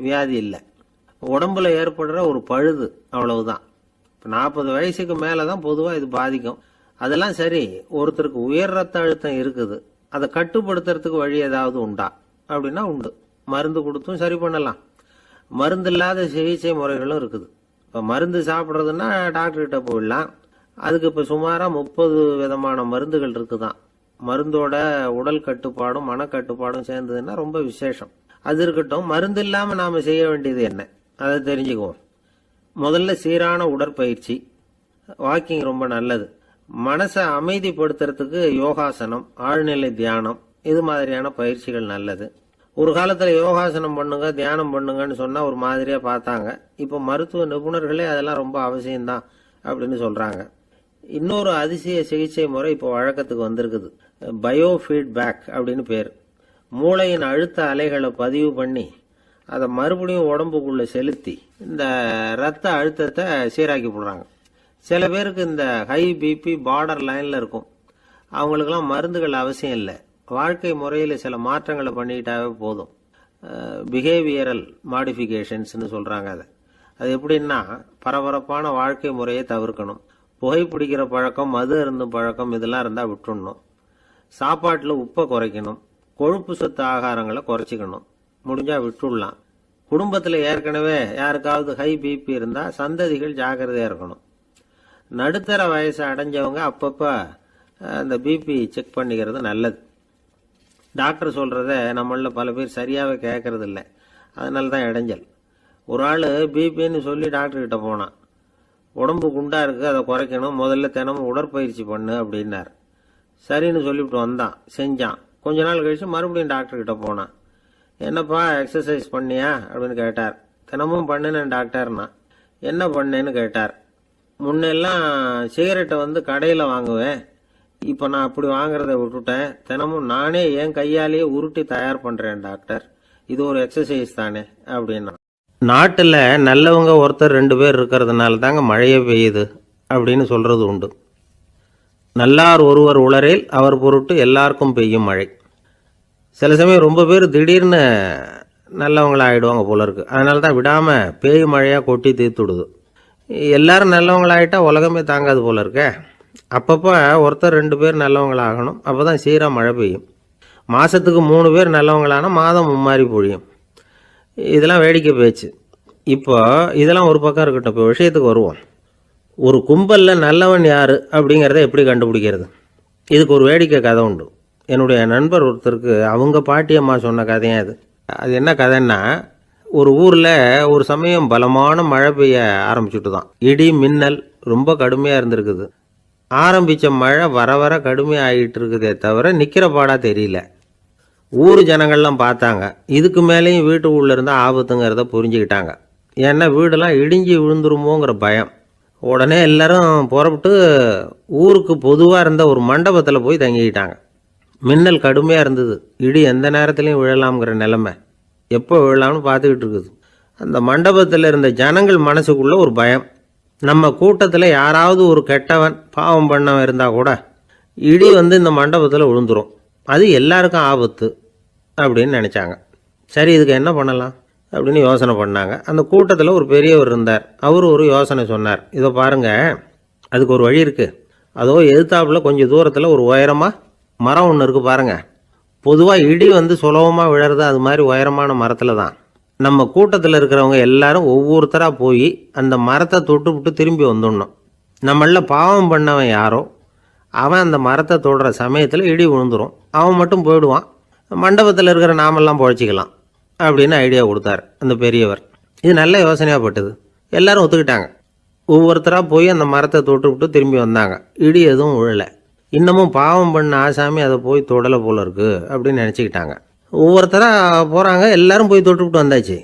வியாதி இல்லை, உடம்புல ஏற்படுற ஒரு பழுது, அவ்வளவுதான். இப்போ 40 வயசுக்கு மேலே தான் பொதுவாக இது பாதிக்கும். அதெல்லாம் சரி, ஒருத்தருக்கு உயர் ரத்த அழுத்தம் இருக்குது, அதை கட்டுப்படுத்துறதுக்கு வழி ஏதாவது உண்டா அப்படின்னா உண்டு. மருந்து கொடுத்தும் சரி பண்ணலாம். மருந்து இல்லாத சிகிச்சை முறைகளும் இருக்குது. இப்போ மருந்து சாப்பிட்றதுன்னா டாக்டர்கிட்ட போயிடலாம். அதுக்கு இப்போ சுமாராக 30 விதமான மருந்துகள் இருக்குதான். மருந்தோட உடல் கட்டுப்பாடும் மனக்கட்டுப்பாடும் சேர்ந்ததுன்னா ரொம்ப விசேஷம். அது இருக்கட்டும், மருந்து இல்லாமல் நாம் செய்ய வேண்டியது என்ன, அதை தெரிஞ்சுக்குவோம். முதல்ல சீரான உடற்பயிற்சி, வாக்கிங் ரொம்ப நல்லது. மனசை அமைதிப்படுத்துறதுக்கு யோகாசனம், ஆழ்நிலை தியானம், இது மாதிரியான பயிற்சிகள் நல்லது. ஒரு காலத்தில் யோகாசனம் பண்ணுங்க, தியானம் பண்ணுங்கன்னு சொன்னால் ஒரு மாதிரியாக பார்த்தாங்க. இப்போ மருத்துவ நிபுணர்களே அதெல்லாம் ரொம்ப அவசியம்தான் அப்படின்னு சொல்கிறாங்க. இன்னொரு அதிசய சிகிச்சை முறை இப்போ வழக்கத்துக்கு வந்திருக்குது. பயோ ஃபீட்பேக் அப்படின்னு பேர். மூளையின் அழுத்த அலைகளை பதிவு பண்ணி அதை மறுபடியும் உடம்புக்குள்ளே செலுத்தி இந்த ரத்த அழுத்தத்தை சீராக்கி போடுறாங்க. சில பேருக்கு இந்த ஹை பிபி பார்டர் லைனில் இருக்கும். அவங்களுக்கெல்லாம் மருந்துகள் அவசியம் இல்லை. வாழ்க்கை முறையில் சில மாற்றங்களை பண்ணிக்கிட்டாவே போதும். பிஹேவியரல் மாடிஃபிகேஷன்ஸ்னு சொல்கிறாங்க. அது எப்படின்னா, பரபரப்பான வாழ்க்கை முறையை தவிர்க்கணும். புகைப்பிடிக்கிற பழக்கம், மது அருந்தும் பழக்கம் இதெல்லாம் இருந்தால் விட்டுடணும். சாப்பாட்டில் உப்பை குறைக்கணும். கொழுப்பு சத்து ஆகாரங்களை குறைச்சிக்கணும். முடிஞ்சால் விட்டுடலாம். குடும்பத்தில் ஏற்கனவே யாருக்காவது ஹை பிபி இருந்தால் சந்ததிகள் ஜாக்கிரதையாக இருக்கணும். நடுத்தர வயசை அடைஞ்சவங்க அப்பப்போ அந்த பிபி செக் பண்ணிக்கிறது நல்லது. டாக்டர் சொல்கிறத நம்மளில் பல பேர் சரியாகவே கேட்கறது இல்லை. அதனால தான் இடைஞ்சல். ஒரு ஆள் பிபின்னு சொல்லி டாக்டர்கிட்ட போனான். உடம்பு குண்டாக இருக்குது, அதை குறைக்கணும், முதல்ல தினமும் உடற்பயிற்சி பண்ணு அப்படின்னார். சரின்னு சொல்லிவிட்டு வந்தான், செஞ்சான். கொஞ்ச நாள் கழிச்சு மறுபடியும் டாக்டர்கிட்ட போனான். என்னப்பா எக்ஸசைஸ் பண்ணியா அப்படின்னு கேட்டார். தினமும் பண்ணினேன் டாக்டர்னா. என்ன பண்ணேன்னு கேட்டார். முன்னெல்லாம் சிகரெட்டை கடையில் வாங்குவேன், இப்போ நான் அப்படி வாங்குறத விட்டுட்டேன். தினமும் நானே என் கையாலேயே உருட்டி தயார் பண்ணுறேன் டாக்டர். இது ஒரு எக்ஸசைஸ் தானே அப்படின்னா. நாட்டில் நல்லவங்க ஒருத்தர் 2 பேர் இருக்கிறதுனால தாங்க மழையே பெய்யுது அப்படின்னு சொல்கிறது உண்டு. நல்லார் ஒருவர் உளரேல் அவர் பொருட்டு எல்லாருக்கும் பெய்யும் மழை. சில சமயம் ரொம்ப பேர் திடீர்னு நல்லவங்களாகிடுவாங்க போல இருக்கு. அதனால தான் விடாமல் பேய் மழையாக கொட்டி தீர்த்துடுது. எல்லாரும் நல்லவங்களாகிட்டா உலகமே தாங்காது போல இருக்கே. அப்பப்போ ஒருத்தர் 2 பேர் நல்லவங்களாகணும். அப்போ தான் சீராக மழை பெய்யும். மாதத்துக்கு 3 பேர் நல்லவங்களானா மாதம் மும்மாரி பொழியும். இதெல்லாம் வேடிக்கை பேச்சு. இப்போ இதெல்லாம் ஒரு பக்கம் இருக்கட்டும். இப்போ விஷயத்துக்கு வருவோம். ஒரு கும்பலில் நல்லவன் யார் அப்படிங்கிறத எப்படி கண்டுபிடிக்கிறது? இதுக்கு ஒரு வேடிக்கை கதை உண்டு. என்னுடைய நண்பர் ஒருத்தருக்கு அவங்க பாட்டியம்மா சொன்ன கதையும் அது. அது என்ன கதைன்னா, ஒரு ஊரில் ஒரு சமயம் பலமான மழை பெய்ய ஆரம்பிச்சுட்டு தான். இடி மின்னல் ரொம்ப கடுமையாக இருந்திருக்குது. ஆரம்பித்த மழை வர வர கடுமையாக ஆகிட்டு இருக்குதே தவிர நிற்கிற பாடாக தெரியல. ஊர் ஜனங்கள்லாம் பார்த்தாங்க. இதுக்கு மேலேயும் வீட்டுக்குள்ளே இருந்தால் ஆபத்துங்கிறத புரிஞ்சுக்கிட்டாங்க. ஏன்னா வீடெல்லாம் இடிஞ்சி விழுந்துருமோங்கிற பயம். உடனே எல்லாரும் புறப்பட்டு ஊருக்கு பொதுவாக இருந்த ஒரு மண்டபத்தில் போய் தங்கிக்கிட்டாங்க. மின்னல் கடுமையாக இருந்தது. இடி எந்த நேரத்துலையும் விழலாம்ங்கிற நிலைமை. எப்போ விழலாம்னு பார்த்துக்கிட்டு இருக்குது. அந்த மண்டபத்தில் இருந்த ஜனங்கள் மனசுக்குள்ளே ஒரு பயம். நம்ம கூட்டத்தில் யாராவது ஒரு கெட்டவன் பாவம் பண்ணவன் இருந்தால் கூட இடி இந்த மண்டபத்தில் விழுந்துரும். அது எல்லாருக்கும் ஆபத்து அப்படின்னு நினச்சாங்க. சரி, இதுக்கு என்ன பண்ணலாம் அப்படின்னு யோசனை பண்ணாங்க. அந்த கூட்டத்தில் ஒரு பெரியவர் இருந்தார். அவர் ஒரு யோசனை சொன்னார். இதை பாருங்கள், அதுக்கு ஒரு வழி இருக்குது. அதோ எதிர்த்தாப்புல கொஞ்சம் தூரத்தில் ஒரு உயரமாக மரம் ஒன்று இருக்குது பாருங்கள். பொதுவாக இடி சுலபமாக விழறது அது மாதிரி உயரமான மரத்தில் தான். நம்ம கூட்டத்தில் இருக்கிறவங்க எல்லாரும் ஒவ்வொருத்தராக போய் அந்த மரத்தை தொட்டு விட்டு திரும்பி வந்துடணும். நம்மளில் பாவம் பண்ணவன் யாரோ அவன் அந்த மரத்தை தொடுற சமயத்தில் இடி விழுந்துடும். அவன் மட்டும் போயிடுவான். மண்டபத்தில் இருக்கிற நாமெல்லாம் பொழைச்சிக்கலாம் அப்படின்னு ஐடியா கொடுத்தார் அந்த பெரியவர். இது நல்ல யோசனையாக பட்டது. எல்லாரும் ஒத்துக்கிட்டாங்க. ஒவ்வொருத்தராக போய் அந்த மரத்தை தொட்டு விட்டு திரும்பி வந்தாங்க. இடி எதுவும் விழலை. இன்னமும் பாவம் பண்ண ஆசாமி அதை போய் தொடலை போல இருக்குது அப்படின்னு நினச்சிக்கிட்டாங்க. ஒவ்வொருத்தராக போகிறாங்க. எல்லாரும் போய் தொட்டுவிட்டு வந்தாச்சு.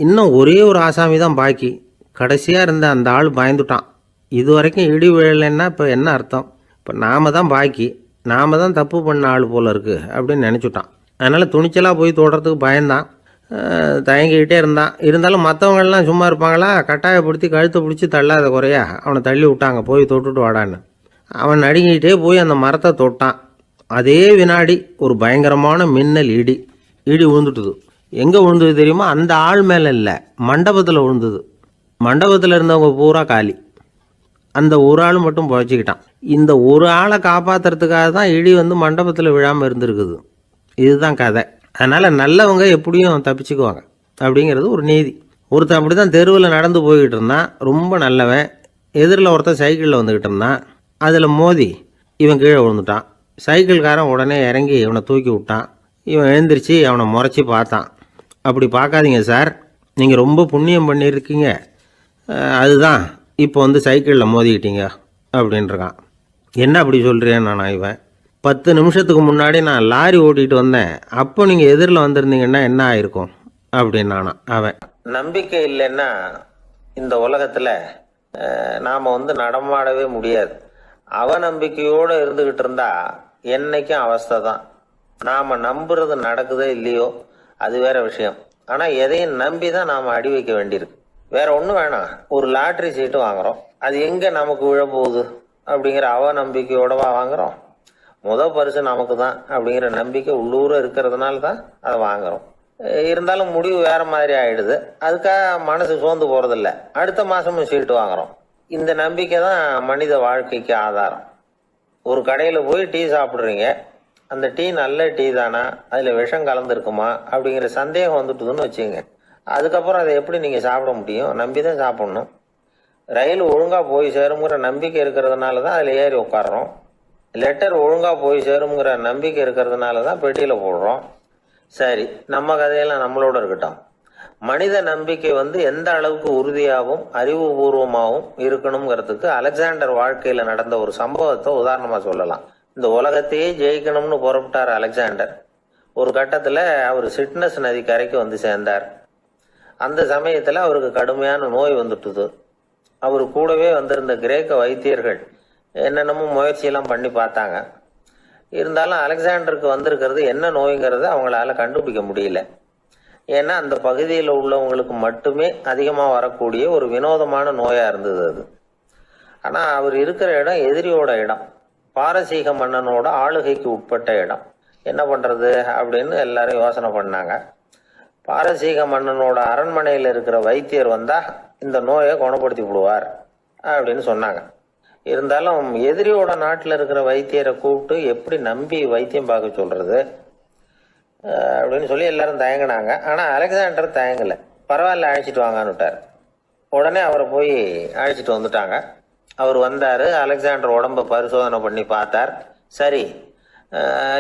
இன்னும் ஒரே ஒரு ஆசாமி தான் பாக்கி. கடைசியாக இருந்த அந்த ஆள் பயந்துட்டான். இது வரைக்கும் இடி விழலைன்னா இப்போ என்ன அர்த்தம்? இப்போ நாம் தான் பாக்கி, நாம் தான் தப்பு பண்ண ஆள் போல இருக்குது அப்படின்னு நினச்சிட்டான். அதனால் துணிச்சலாக போய் தொடுறதுக்கு பயந்தான். தயங்கிக்கிட்டே இருந்தான். இருந்தாலும் மற்றவங்கள்லாம் சும்மா இருப்பாங்களா? கட்டாயப்படுத்தி கழுத்தை பிடிச்சி தள்ளாத குறையா அவனை தள்ளி விட்டாங்க. போய் தொட்டுட்டு வாடான்னு. அவன் நடுங்கிட்டே போய் அந்த மரத்தை தொட்டான். அதே வினாடி ஒரு பயங்கரமான மின்னல் இடி விழுந்துட்டுது. எங்கே விழுந்தது தெரியுமா? அந்த ஆள் மேலே இல்லை, மண்டபத்தில் விழுந்தது. மண்டபத்தில் இருந்தவங்க பூரா காலி. அந்த ஒரு ஆள் மட்டும் புழைச்சிக்கிட்டான். இந்த ஒரு ஆளை காப்பாற்றுறதுக்காக தான் இடி மண்டபத்தில் விழாமல் இருந்திருக்குது. இதுதான் கதை. அதனால் நல்லவங்க எப்படியும் தப்பிச்சுக்குவாங்க அப்படிங்கிறது ஒரு நீதி. ஒருத்தன் அப்படி தான் தெருவில் நடந்து போய்கிட்டு இருந்தான். ரொம்ப நல்லவன். எதிரில் ஒருத்தன் சைக்கிளில் வந்துக்கிட்டு இருந்தான். அதில் மோதி இவன் கீழே விழுந்துட்டான். சைக்கிள்காரன் உடனே இறங்கி இவனை தூக்கி விட்டான். இவன் எழுந்திரிச்சு அவனை முறைச்சி பார்த்தான். அப்படி பார்க்காதீங்க சார், நீங்கள் ரொம்ப புண்ணியம் பண்ணியிருக்கீங்க, அதுதான் இப்போ சைக்கிளில் மோதிக்கிட்டீங்க அப்படின்றான். என்ன அப்படி சொல்கிறேன் நான்? இவன் 10 நிமிஷத்துக்கு முன்னாடி நான் லாரி ஓட்டிகிட்டு வந்தேன், அப்போ நீங்கள் எதிரில் வந்திருந்தீங்கன்னா என்ன ஆயிருக்கும் அப்படின்னானா அவன். நம்பிக்கை இல்லைன்னா இந்த உலகத்துல நாம நடமாடவே முடியாது. அவநம்பிக்கையோட இருந்துகிட்டு இருந்தா என்னைக்கும் அவஸ்தை தான். நாம நம்புறது நடக்குதோ இல்லையோ அது வேற விஷயம். ஆனா எதையும் நம்பி தான் நாம அடி வைக்க வேண்டியிருக்கு. வேற ஒண்ணும் வேணாம். ஒரு லாட்டரி சீட்டு வாங்குறோம், அது எங்க நமக்கு விழப்போகுது அப்படிங்கிற அவநம்பிக்கையோடவா வாங்குறோம்? பரிசு நமக்கு தான் அப்படிங்கிற நம்பிக்கை உள்ளூர இருக்கிறதுனால தான் அதை வாங்குறோம். இருந்தாலும் முடிவு வேற மாதிரி ஆயிடுது. அதுக்காக மனசு சோர்ந்து போறதில்ல. அடுத்த மாசமும் சீட்டு வாங்குறோம். இந்த நம்பிக்கை தான் மனித வாழ்க்கைக்கு ஆதாரம். ஒரு கடையில போய் டீ சாப்பிடுறீங்க, அந்த டீ நல்ல டீ தானா, அதுல விஷம் கலந்துருக்குமா அப்படிங்கிற சந்தேகம் வந்துட்டுதுன்னு வச்சுங்க. அதுக்கப்புறம் அதை எப்படி நீங்க சாப்பிட முடியும்? நம்பிதான் சாப்பிடணும். ரயில் ஒழுங்கா போய் சேருங்கிற நம்பிக்கை இருக்கிறதுனால தான் அதுல ஏறி உட்காடுறோம். லெட்டர் ஒழுங்கா போய் சேருங்கிற நம்பிக்கை இருக்கிறதுனால தான் பெட்டியில போடுறோம். சரி, நம்ம கதையெல்லாம் நம்மளோட இருக்கட்டும். மனித நம்பிக்கை எந்த அளவுக்கு உறுதியாகவும் அறிவுபூர்வமாகவும் இருக்கணுங்கிறதுக்கு அலெக்சாண்டர் வாழ்க்கையில நடந்த ஒரு சம்பவத்தை உதாரணமா சொல்லலாம். இந்த உலகத்தையே ஜெயிக்கணும்னு புறப்பட்டார் அலெக்சாண்டர். ஒரு கட்டத்துல அவர் சிட்னஸ் நதி கரைக்கு சேர்ந்தார். அந்த சமயத்துல அவருக்கு கடுமையான நோய் வந்துட்டுது. அவர் கூடவே வந்திருந்த கிரேக்க வைத்தியர்கள் என்னென்னமோ முயற்சியெல்லாம் பண்ணி பார்த்தாங்க. இருந்தாலும் அலெக்சாண்டருக்கு வந்திருக்கிறது என்ன நோய்ங்கிறத அவங்களால கண்டுபிடிக்க முடியல. ஏன்னா அந்த பகுதியில் உள்ளவங்களுக்கு மட்டுமே அதிகமாக வரக்கூடிய ஒரு வினோதமான நோயா இருந்தது அது. ஆனா அவர் இருக்கிற இடம் எதிரியோட இடம், பாரசீக மன்னனோட ஆளுகைக்கு உட்பட்ட இடம். என்ன பண்றது அப்படின்னு எல்லாரும் யோசனை பண்ணாங்க. பாரசீக மன்னனோட அரண்மனையில் இருக்கிற வைத்தியர் வந்தா இந்த நோயை குணப்படுத்தி விடுவார் அப்படின்னு சொன்னாங்க. இருந்தாலும் எதிரியோட நாட்டில் இருக்கிற வைத்தியரை கூப்பிட்டு எப்படி நம்பி வைத்தியம் பார்க்க சொல்றது அப்படின்னு சொல்லி எல்லாரும் தயங்கினாங்க. ஆனா அலெக்சாண்டர் தயங்கல. பரவாயில்ல, அழைச்சிட்டு வாங்கன்னு விட்டார். உடனே அவரை போய் அழைச்சிட்டு வந்துட்டாங்க. அவர் வந்தாரு. அலெக்சாண்டர் உடம்ப பரிசோதனை பண்ணி பார்த்தார். சரி,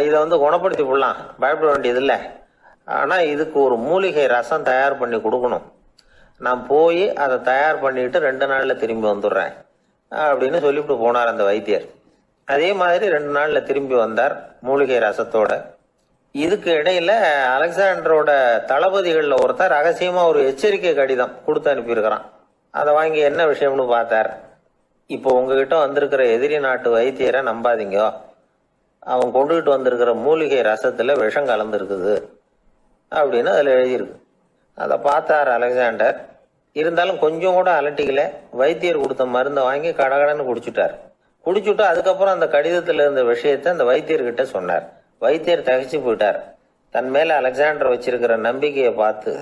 இதை குணப்படுத்தி விடலாம், பயப்பட வேண்டியது இல்லை. ஆனா இதுக்கு ஒரு மூலிகை ரசம் தயார் பண்ணி கொடுக்கணும். நான் போய் அதை தயார் பண்ணிட்டு 2 நாள்ல திரும்பி வந்துடுறேன் அப்படின்னு சொல்லிவிட்டு போனார் அந்த வைத்தியர். அதே மாதிரி 2 நாள்ல திரும்பி வந்தார் மூலிகை ரசத்தோட. இதுக்கு இடையில அலெக்சாண்டரோட தளபதிகள்ல ஒருத்தர் ரகசியமா ஒரு எச்சரிக்கை கடிதம் கொடுத்து அனுப்பியிருக்கிறான். அதை வாங்கி என்ன விஷயம்னு பார்த்தார். இப்போ உங்ககிட்ட வந்திருக்கிற எதிரி நாட்டு வைத்தியரை நம்பாதீங்க, அவன் கொண்டுகிட்டு வந்திருக்கிற மூலிகை ரசத்துல விஷம் கலந்துருக்குது அப்படின்னு அதுல எழுதியிருக்கு. அதை பார்த்தார் அலெக்சாண்டர். இருந்தாலும் கொஞ்சம் கூட அலட்டிக்கல. வைத்தியர் கொடுத்த மருந்தை வாங்கி கடகடன்னு குடிச்சுட்டார். குடிச்சுட்டு அதுக்கப்புறம் அந்த கடிதத்துல இருந்த விஷயத்த அந்த வைத்தியர்கிட்ட சொன்னார். வைத்தியர் தகைச்சு போயிட்டார். தன் மேல அலெக்சாண்டர் வச்சிருக்கிற நம்பிக்கையை பார்த்து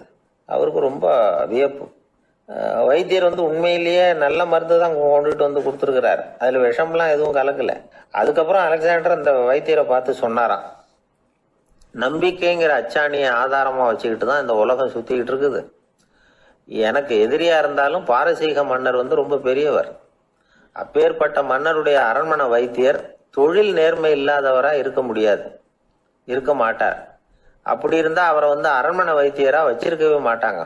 அவருக்கு ரொம்ப வியப்பு. வைத்தியர் உண்மையிலேயே நல்ல மருந்து தான் கொண்டுட்டு கொடுத்துருக்கிறார், அதுல விஷம்லாம் எதுவும் கலக்கல. அதுக்கப்புறம் அலெக்சாண்டர் அந்த வைத்தியரை பார்த்து சொன்னாராம், நம்பிக்கைங்கிற அச்சாணியை ஆதாரமா வச்சுக்கிட்டு தான் இந்த உலகம் சுத்திக்கிட்டு இருக்குது. எனக்கு எதிரியா இருந்தாலும் பாரசீக மன்னர் ரொம்ப பெரியவர். அப்பேற்பட்ட மன்னருடைய அரண்மனை வைத்தியர் தொழில் நேர்மை இல்லாதவரா இருக்க முடியாது, இருக்க மாட்டார். அப்படி இருந்தா அவரை அரண்மனை வைத்தியரா வச்சிருக்கவே மாட்டாங்க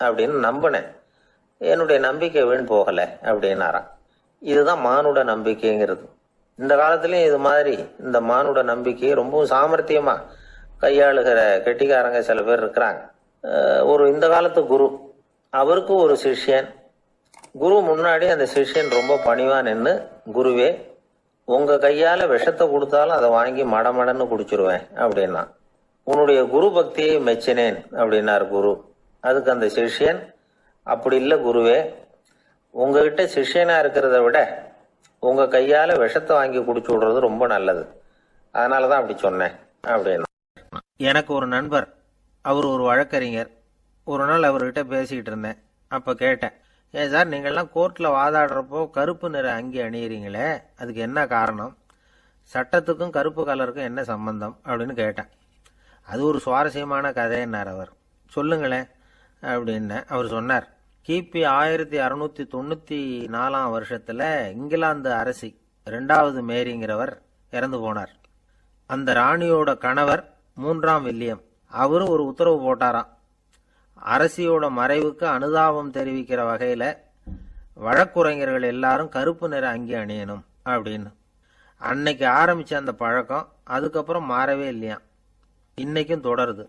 அப்படின்னு நம்பினேன். என்னுடைய நம்பிக்கை வீண் போகல அப்படின்னாராம். இதுதான் மானுட நம்பிக்கைங்கிறது. இந்த காலத்திலயும் இது மாதிரி இந்த மானுட நம்பிக்கையை ரொம்பவும் சாமர்த்தியமா கையாளுகிற கெட்டிக்காரங்க சில பேர் இருக்கிறாங்க. இந்த காலத்து குரு, அவருக்கு ஒரு சிஷ்யன். குரு முன்னாடி அந்த சிஷ்யன் ரொம்ப பணிவா நின்று, குருவே உங்க கையால விஷத்தை கொடுத்தாலும் அதை வாங்கி மடமடன்னு குடிச்சிருவேன் அப்படின்னா. உன்னுடைய குரு பக்தியை மெச்சினேன் அப்படின்னார் குரு. அதுக்கு அந்த சிஷ்யன், அப்படி இல்லை குருவே, உங்ககிட்ட சிஷ்யனா இருக்கிறத விட உங்க கையால விஷத்தை வாங்கி குடிச்சு விடுறது ரொம்ப நல்லது, அதனாலதான் அப்படி சொன்னேன் அப்படின்னா. எனக்கு ஒரு நண்பர், அவர் ஒரு வழக்கறிஞர். ஒரு நாள் அவர்கிட்ட பேசிக்கிட்டு இருந்தேன். அப்போ கேட்டேன், ஏன் சார் நீங்கள்லாம் கோர்ட்டில் வாதாடுறப்போ கருப்பு நிற அங்கி அணியிறீங்களே, அதுக்கு என்ன காரணம்? சட்டத்துக்கும் கருப்பு கலருக்கும் என்ன சம்பந்தம் அப்படின்னு கேட்டேன். அது ஒரு சுவாரஸ்யமான கதைன்னார் அவர். சொல்லுங்களேன் அப்படின்னு அவர் சொன்னார். கிபி 1694 வருஷத்தில் இங்கிலாந்து அரசி 2வது மேரிங்கிறவர் இறந்து போனார். அந்த ராணியோட கணவர் 3ஆம் வில்லியம், அவரும் ஒரு உத்தரவு போட்டாராம். அரசியோட மறைவுக்கு அனுதாபம் தெரிவிக்கிற வகையில் வழக்குரைஞர்கள் எல்லாரும் கருப்பு நிற அங்கி அணியணும் அப்படின்னு. அன்னைக்கு ஆரம்பித்த அந்த பழக்கம் அதுக்கப்புறம் மாறவே இல்லையாம். இன்னைக்கும் தொடருது.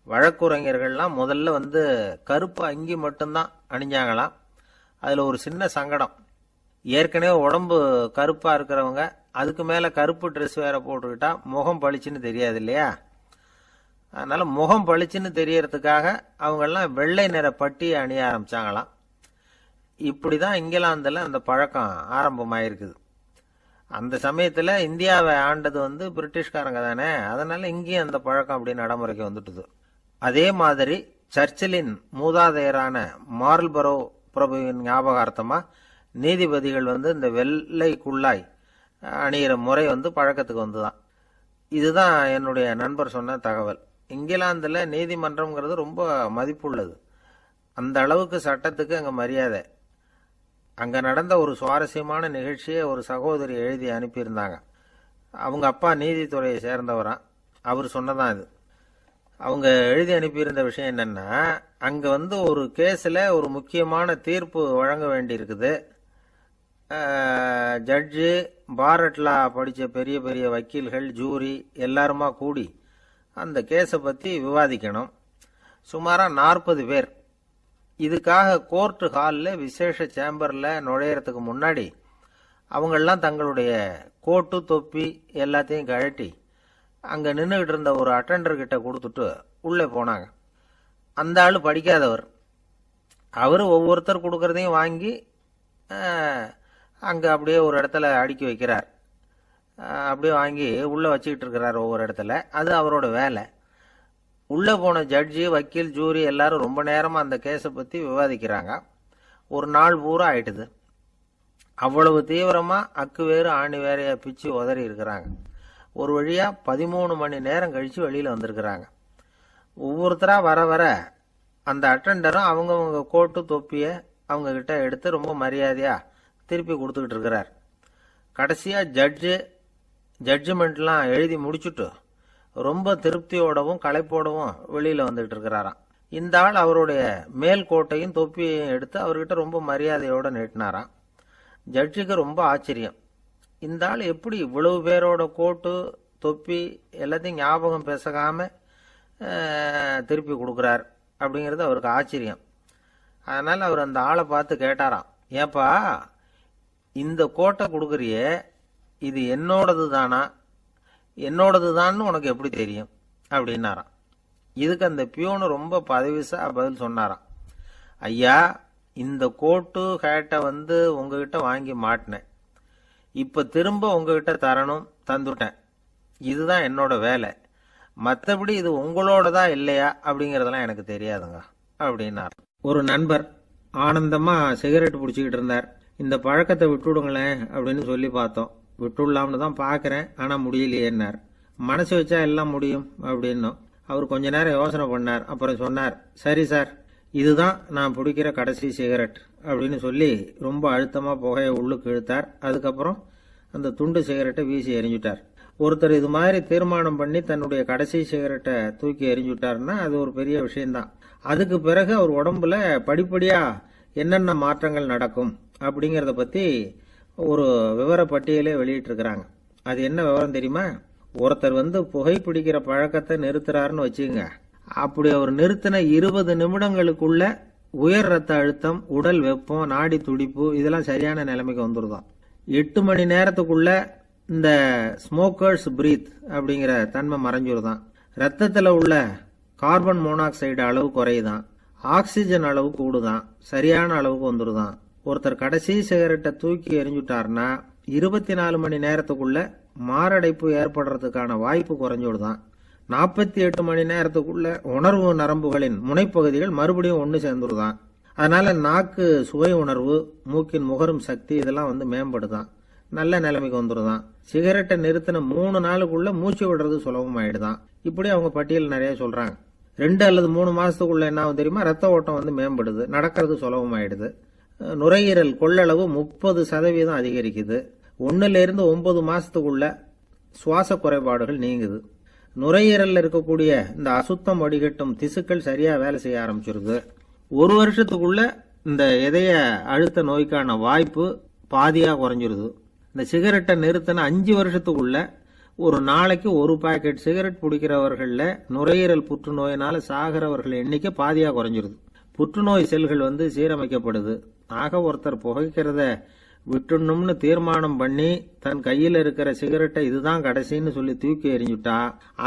வழக்குரைஞர்கள்லாம் முதல்ல கருப்பு அங்கி மட்டும்தான் அணிஞ்சாங்களாம். அதில் ஒரு சின்ன சங்கடம். ஏற்கனவே உடம்பு கருப்பாக இருக்கிறவங்க அதுக்கு மேலே கருப்பு ட்ரெஸ் வேற போட்டுக்கிட்டா முகம் பளிச்சுன்னு தெரியாது இல்லையா? அதனால முகம் பளிச்சுன்னு தெரியறதுக்காக அவங்கெல்லாம் வெள்ளை நிற பட்டியை அணிய ஆரம்பிச்சாங்களாம். இப்படி தான் இங்கிலாந்தில் அந்த பழக்கம் ஆரம்பமாயிருக்குது. அந்த சமயத்தில் இந்தியாவை ஆண்டது பிரிட்டிஷ்காரங்க தானே, அதனால இங்கேயும் அந்த பழக்கம் அப்படி நடைமுறைக்கு வந்துட்டுது. அதே மாதிரி சர்ச்சிலின் மூதாதையரான மார்ல்பரோ பிரபுவின் ஞாபகார்த்தமாக நீதிபதிகள் இந்த வெள்ளை குள்ளாய் அணிகிற முறை பழக்கத்துக்கு வந்துதான். இதுதான் என்னுடைய நண்பர் சொன்ன தகவல். இங்கிலாந்தில் நீதிமன்றம்ங்கிறது ரொம்ப மதிப்புள்ளது. அந்த அளவுக்கு சட்டத்துக்கு அங்கே மரியாதை. அங்கே நடந்த ஒரு சுவாரஸ்யமான நிகழ்ச்சியை ஒரு சகோதரி எழுதி அனுப்பியிருந்தாங்க. அவங்க அப்பா நீதித்துறையை சேர்ந்தவரான். அவர் சொன்னதான் இது. அவங்க எழுதி அனுப்பியிருந்த விஷயம் என்னன்னா, அங்கே ஒரு கேஸில் ஒரு முக்கியமான தீர்ப்பு வழங்க வேண்டி இருக்குது. ஜட்ஜு, பாரட்லா படித்த பெரிய பெரிய வக்கீல்கள், ஜூரி எல்லாருமா கூடி அந்த கேஸை பற்றி விவாதிக்கணும். சுமாராக 40 பேர். இதுக்காக கோர்ட்டு ஹாலில் விசேஷ சேம்பரில் நுழையறதுக்கு முன்னாடி அவங்கெல்லாம் தங்களுடைய கோட்டு தொப்பி எல்லாத்தையும் கழட்டி அங்கே நின்றுக்கிட்டு இருந்த ஒரு அட்டெண்டர்கிட்ட கொடுத்துட்டு உள்ளே போனாங்க. அந்த ஆள் படிக்காதவர். அவர் ஒவ்வொருத்தர் கொடுக்கறதையும் வாங்கி அங்கே அப்படியே ஒரு இடத்துல அடுக்கி வைக்கிறார். அப்படியே வாங்கி உள்ளே வச்சுக்கிட்டு இருக்கிறார் ஒவ்வொரு இடத்துல. அது அவரோட வேலை. உள்ளே போன ஜட்ஜி, வக்கீல், ஜூரி எல்லாரும் ரொம்ப நேரமாக அந்த கேஸை பற்றி விவாதிக்கிறாங்க. ஒரு நாள் பூரா ஆயிட்டுது. அவ்வளவு தீவிரமாக அக்கு வேறு ஆணி வேறையா பிச்சு உதறி இருக்கிறாங்க. ஒரு வழியாக 13 மணி நேரம் கழித்து வெளியில் வந்திருக்கிறாங்க. ஒவ்வொருத்தராக வர வர அந்த அட்டெண்டரும் அவங்கவுங்க கோட்டு தொப்பியை அவங்கக்கிட்ட எடுத்து ரொம்ப மரியாதையாக திருப்பி கொடுத்துக்கிட்டு இருக்கிறார். கடைசியாக ஜட்ஜ்மெண்ட்லாம் எழுதி முடிச்சுட்டு ரொம்ப திருப்தியோடவும் களைப்போடவும் வெளியில் வந்துகிட்டு இருக்கிறாராம். இந்த ஆள் அவருடைய மேல் கோட்டையும் தொப்பியையும் எடுத்து அவர்கிட்ட ரொம்ப மரியாதையோடு நீட்டினாராம். ஜட்ஜுக்கு ரொம்ப ஆச்சரியம். இந்த ஆள் எப்படி இவ்வளவு பேரோட கோட்டு தொப்பி எல்லாத்தையும் ஞாபகம் பேசகாம திருப்பி கொடுக்குறார் அப்படிங்கிறது அவருக்கு ஆச்சரியம். அதனால் அவர் அந்த ஆளை பார்த்து கேட்டாராம், ஏப்பா இந்த கோட்டை கொடுக்குறியே, இது என்னோடது தானா? என்னோடது தான்னு உனக்கு எப்படி தெரியும் அப்படின்னாராம். இதுக்கு அந்த பியூனு ரொம்ப பதவிசா பதில் சொன்னாராம், ஐயா இந்த கோட்டு ஹேட்டை உங்ககிட்ட வாங்கி மாட்டினேன். இப்போ திரும்ப உங்ககிட்ட தரணும், தந்துட்டேன். இதுதான் என்னோட வேலை. மற்றபடி இது உங்களோடதா இல்லையா அப்படிங்கிறதெல்லாம் எனக்கு தெரியாதுங்க அப்படின்னார். ஒரு நண்பர் ஆனந்தமா சிகரெட் பிடிச்சிக்கிட்டு இருந்தார். இந்த பழக்கத்தை விட்டுவிடுங்களேன் அப்படின்னு சொல்லி பார்த்தோம். விட்டுடலாம்னு தான் பார்க்குறேன், ஆனால் முடியலையேன்னார். மனசு வச்சா எல்லாம் முடியும் அப்படின்னும். அவர் கொஞ்ச நேரம் யோசனை பண்ணார். அப்புறம் சொன்னார், சரி சார், இதுதான் நான் பிடிக்கிற கடைசி சிகரெட் அப்படின்னு சொல்லி ரொம்ப அழுத்தமாக புகையை உள்ளுக்கு இழுத்தார். அதுக்கப்புறம் அந்த துண்டு சிகரெட்டை வீசி எரிஞ்சுட்டார். ஒருத்தர் இது மாதிரி தீர்மானம் பண்ணி தன்னுடைய கடைசி சிகரெட்டை தூக்கி எரிஞ்சுட்டாருன்னா அது ஒரு பெரிய விஷயம்தான். அதுக்கு பிறகு அவர் உடம்புல படிப்படியாக என்னென்ன மாற்றங்கள் நடக்கும் அப்படிங்கிறத பற்றி ஒரு விவர பட்டியலே வெளியிட்டிருக்கிறாங்க. அது என்ன விவரம் தெரியுமா? ஒருத்தர் புகைப்பிடிக்கிற பழக்கத்தை நிறுத்துறாருன்னு வச்சுங்க. அப்படி அவர் நிறுத்தின 20 நிமிடங்களுக்குள்ள உயர் ரத்த அழுத்தம், உடல் வெப்பம், நாடி துடிப்பு இதெல்லாம் சரியான நிலைமைக்கு வந்துருதான். 8 மணி நேரத்துக்குள்ள இந்த ஸ்மோக்கர்ஸ் பிரீத் அப்படிங்கிற தன்மை மறைஞ்சிருதான். ரத்தத்தில் உள்ள கார்பன் மோனாக்சைடு அளவு குறையுதான். ஆக்சிஜன் அளவு கூடுதான். சரியான அளவுக்கு வந்துருதான். ஒருத்தர் கடைசி சிகரெட்டை தூக்கி எரிஞ்சுட்டாருன்னா 24 மணி நேரத்துக்குள்ள மாரடைப்பு ஏற்படுறதுக்கான வாய்ப்பு குறைஞ்சுடுதான். 48 மணி நேரத்துக்குள்ள உணர்வு நரம்புகளின் முனைப்பகுதிகள் மறுபடியும் ஒன்று சேர்ந்துருதான். அதனால நாக்கு சுவை உணர்வு, மூக்கின் முகரும் சக்தி இதெல்லாம் மேம்படுதான். நல்ல நிலைமைக்கு வந்துருதான். சிகரெட்டை நிறுத்தின 3 நாளுக்குள்ள மூச்சு விடுறது சுலபமாயிடுதான். இப்படி அவங்க பட்டியல் நிறைய சொல்றாங்க. 2 அல்லது 3 மாசத்துக்குள்ள என்ன ஆகும் தெரியுமா? ரத்த ஓட்டம் மேம்படுது, நடக்கிறது சுலபமாயிடுது. நுரையீரல் கொள்ளளவு 30% அதிகரிக்குது. 1லிருந்து 9 மாசத்துக்குள்ள சுவாச குறைபாடுகள் நீங்குது. நுரையீரல்ல இருக்கக்கூடிய இந்த அசுத்தம் வடிகட்டும் திசுக்கள் சரியா வேலை செய்ய ஆரம்பிச்சிருது. 1 வருஷத்துக்குள்ள இந்த இதய அழுத்த நோய்க்கான வாய்ப்பு பாதியா குறைஞ்சிருது. இந்த சிகரெட்டை நிறுத்தின 5 வருஷத்துக்குள்ள ஒரு நாளைக்கு ஒரு பாக்கெட் சிகரெட் பிடிக்கிறவர்களில் நுரையீரல் புற்றுநோயினால சாகிறவர்கள் எண்ணிக்கை பாதியாக குறைஞ்சிருது. புற்றுநோய் செல்கள் சீரமைக்கப்படுது. ஆக ஒருத்தர் புகைக்கிறத விட்டுணும்னு தீர்மானம் பண்ணி தன் கையில் இருக்கிற சிகரெட்டை இதுதான் கடைசின்னு சொல்லி தூக்கி எறிஞ்சுட்டா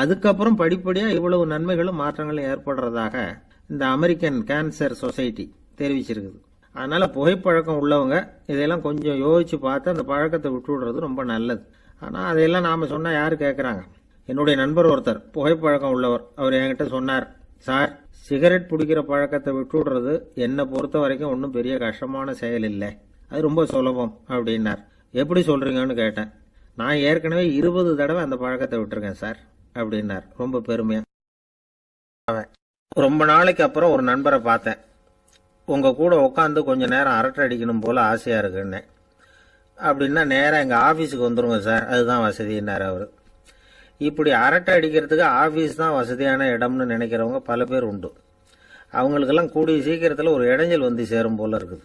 அதுக்கப்புறம் படிப்படியா இவ்வளவு நன்மைகளும் மாற்றங்களும் ஏற்படுறதாக இந்த அமெரிக்கன் கேன்சர் சொசைட்டி தெரிவிச்சிருக்குது. அதனால புகைப்பழக்கம் உள்ளவங்க இதெல்லாம் கொஞ்சம் யோசிச்சு பார்த்து அந்த பழக்கத்தை விட்டு விடுறது ரொம்ப நல்லது. ஆனால் அதையெல்லாம் நாம சொன்னா யாரு கேட்கறாங்க? என்னுடைய நண்பர் ஒருத்தர் புகைப்பழக்கம் உள்ளவர், அவர் என்கிட்ட சொன்னார், சார், சிகரெட் பிடிக்கிற பழக்கத்தை விட்டு விடுறது என்னை பொறுத்த வரைக்கும் ஒன்றும் பெரிய கஷ்டமான செயல் இல்லை, அது ரொம்ப சுலபம் அப்படின்னார். எப்படி சொல்றீங்கன்னு கேட்டேன். நான் ஏற்கனவே 20 தடவை அந்த பழக்கத்தை விட்டுருக்கேன் சார் அப்படின்னார் ரொம்ப பெருமையா. ரொம்ப நாளைக்கு அப்புறம் ஒரு நண்பரை பார்த்தேன். உங்க கூட உட்காந்து கொஞ்ச நேரம் அரட்டை அடிக்கணும் போல ஆசையா இருக்குன்னு. அப்படின்னா நேரம் எங்க ஆபீஸுக்கு வந்துருங்க சார், அதுதான் வசதினார் அவரு. இப்படி அரட்டை அடிக்கிறதுக்கு ஆபீஸ் தான் வசதியான இடம்னு நினைக்கிறவங்க பல பேர் உண்டு. அவங்களுக்கெல்லாம் கூடிய சீக்கிரத்தில் ஒரு இடைஞ்சல் வந்து சேரும் போல இருக்குது.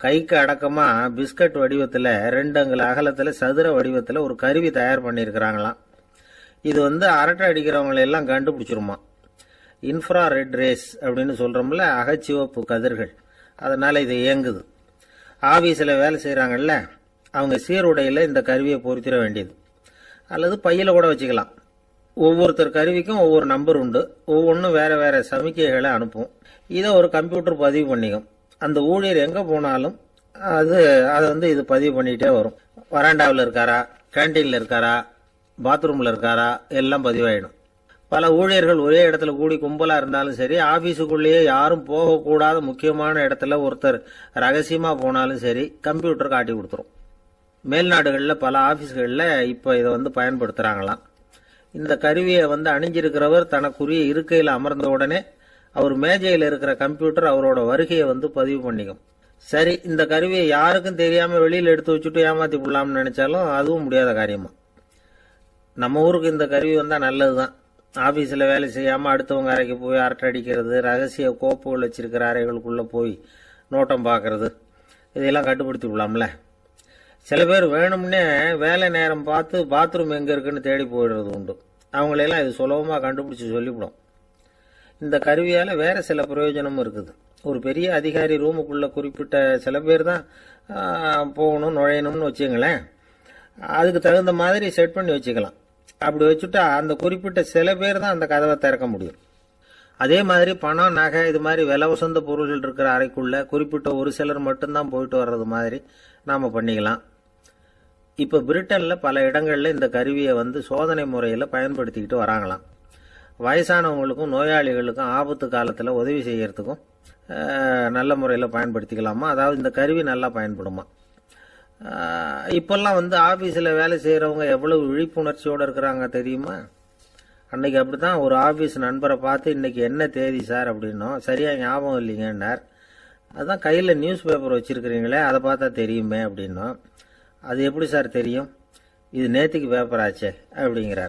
கைக்கு அடக்கமா பிஸ்கட் வடிவத்தில் 2 அங்குல அகலத்தில் சதுர வடிவத்தில் ஒரு கருவி தயார் பண்ணியிருக்கிறாங்களாம். இது அரட்டை அடிக்கிறவங்களெல்லாம் கண்டுபிடிச்சிருமா. இன்ஃப்ராரெட் ரேஸ் அப்படின்னு சொல்றோம்ல, அகச்சிவப்பு கதிர்கள், அதனால இது இயங்குது. ஆபீஸில் வேலை செய்கிறாங்கல்ல, அவங்க சீருடையில் இந்த கருவியை பொருத்திட வேண்டியது, அல்லது பையில கூட வச்சுக்கலாம். ஒவ்வொருத்தர் கருவிக்கும் ஒவ்வொரு நம்பர் உண்டு, ஒவ்வொன்றும் வேற வேற சமிக்கைகளை அனுப்பும். இதை ஒரு கம்ப்யூட்டர் பதிவு பண்ணிக்கும். அந்த ஊழியர் எங்க போனாலும் அதை இது பதிவு பண்ணிட்டே வரும். வராண்டாவில் இருக்காரா, கேன்டீன்ல இருக்காரா, பாத்ரூம்ல இருக்காரா, எல்லாம் பதிவாயிடும். பல ஊழியர்கள் ஒரே இடத்துல கூடி கும்பலா இருந்தாலும் சரி, ஆபீஸுக்குள்ளேயே யாரும் போகக்கூடாத முக்கியமான இடத்துல ஒருத்தர் ரகசியமா போனாலும் சரி, கம்ப்யூட்டர் காட்டி கொடுத்துரும். மேல்நாடுகளில் பல ஆபீஸ்களில் இப்ப இதை பயன்படுத்துறாங்களாம். இந்த கருவியை அணிஞ்சிருக்கிறவர் தனக்குரிய இருக்கையில் அமர்ந்த உடனே அவர் மேஜையில் இருக்கிற கம்ப்யூட்டர் அவரோட வருகையை பதிவு பண்ணிக்கும். சரி, இந்த கருவியை யாருக்கும் தெரியாம வெளியில எடுத்து வச்சுட்டு ஏமாத்தி விடலாம்னு நினைச்சாலும் அதுவும் முடியாத காரியமா. நம்ம ஊருக்கு இந்த கருவி நல்லதுதான். ஆபீஸ்ல வேலை செய்யாம அடுத்தவங்க அறைக்கு போய் அரட்டை அடிக்கிறது, ரகசிய கோப்புகள் வச்சிருக்கிற அறைகளுக்குள்ள போய் நோட்டம் பார்க்கறது, இதெல்லாம் கட்டுப்படுத்தி விடலாம்ல. சில பேர் வேணும்னே வேலை நேரம் பார்த்து பாத்ரூம் எங்க இருக்குன்னு தேடி போயிடுறது உண்டு. அவங்களெல்லாம் இது சுலபமா கண்டுபிடிச்சு சொல்லிவிடும். இந்த கருவியால வேற சில பிரயோஜனமும் இருக்குது. ஒரு பெரிய அதிகாரி ரூமுக்குள்ள குறிப்பிட்ட சில பேர் தான் போகணும் நுழையணும்னு வச்சுங்களேன், அதுக்கு தகுந்த மாதிரி செட் பண்ணி வச்சுக்கலாம். அப்படி வச்சுட்டா அந்த குறிப்பிட்ட சில பேர் தான் அந்த கதவை திறக்க முடியும். அதே மாதிரி பணம், நகை, இது மாதிரி விலை உசந்த பொருள்கள் இருக்கிற அறைக்குள்ள குறிப்பிட்ட ஒரு சிலர் மட்டும்தான் போயிட்டு வர்றது மாதிரி நாம பண்ணிக்கலாம். இப்ப பிரிட்டன்ல பல இடங்கள்ல இந்த கருவியை சோதனை முறையில பயன்படுத்திக்கிட்டு வராங்களாம். வயசானவங்களுக்கும் நோயாளிகளுக்கும் ஆபத்து காலத்துல உதவி செய்யறதுக்கும் நல்ல முறையில் பயன்படுத்திக்கலாமா, அதாவது இந்த கருவி நல்லா பயன்படுமா. இப்பெல்லாம் ஆபீஸ்ல வேலை செய்யறவங்க எவ்வளவு விழிப்புணர்ச்சியோட இருக்கிறாங்க தெரியுமா. அன்னைக்கு அப்படித்தான் ஒரு ஆபீஸ் நண்பரை பார்த்து, இன்னைக்கு என்ன தேதி சார் அப்படின்னோம். சரியா ஞாபகம் இல்லைங்கன்னார். அதான் கையில நியூஸ் பேப்பர் வச்சிருக்கிறீங்களே, அதை பார்த்தா தெரியுமே அப்படின்னோம். அது எப்படி சார் தெரியும், இது நேத்திக்கு பேப்பர் ஆச்சே அப்படிங்கிறார்.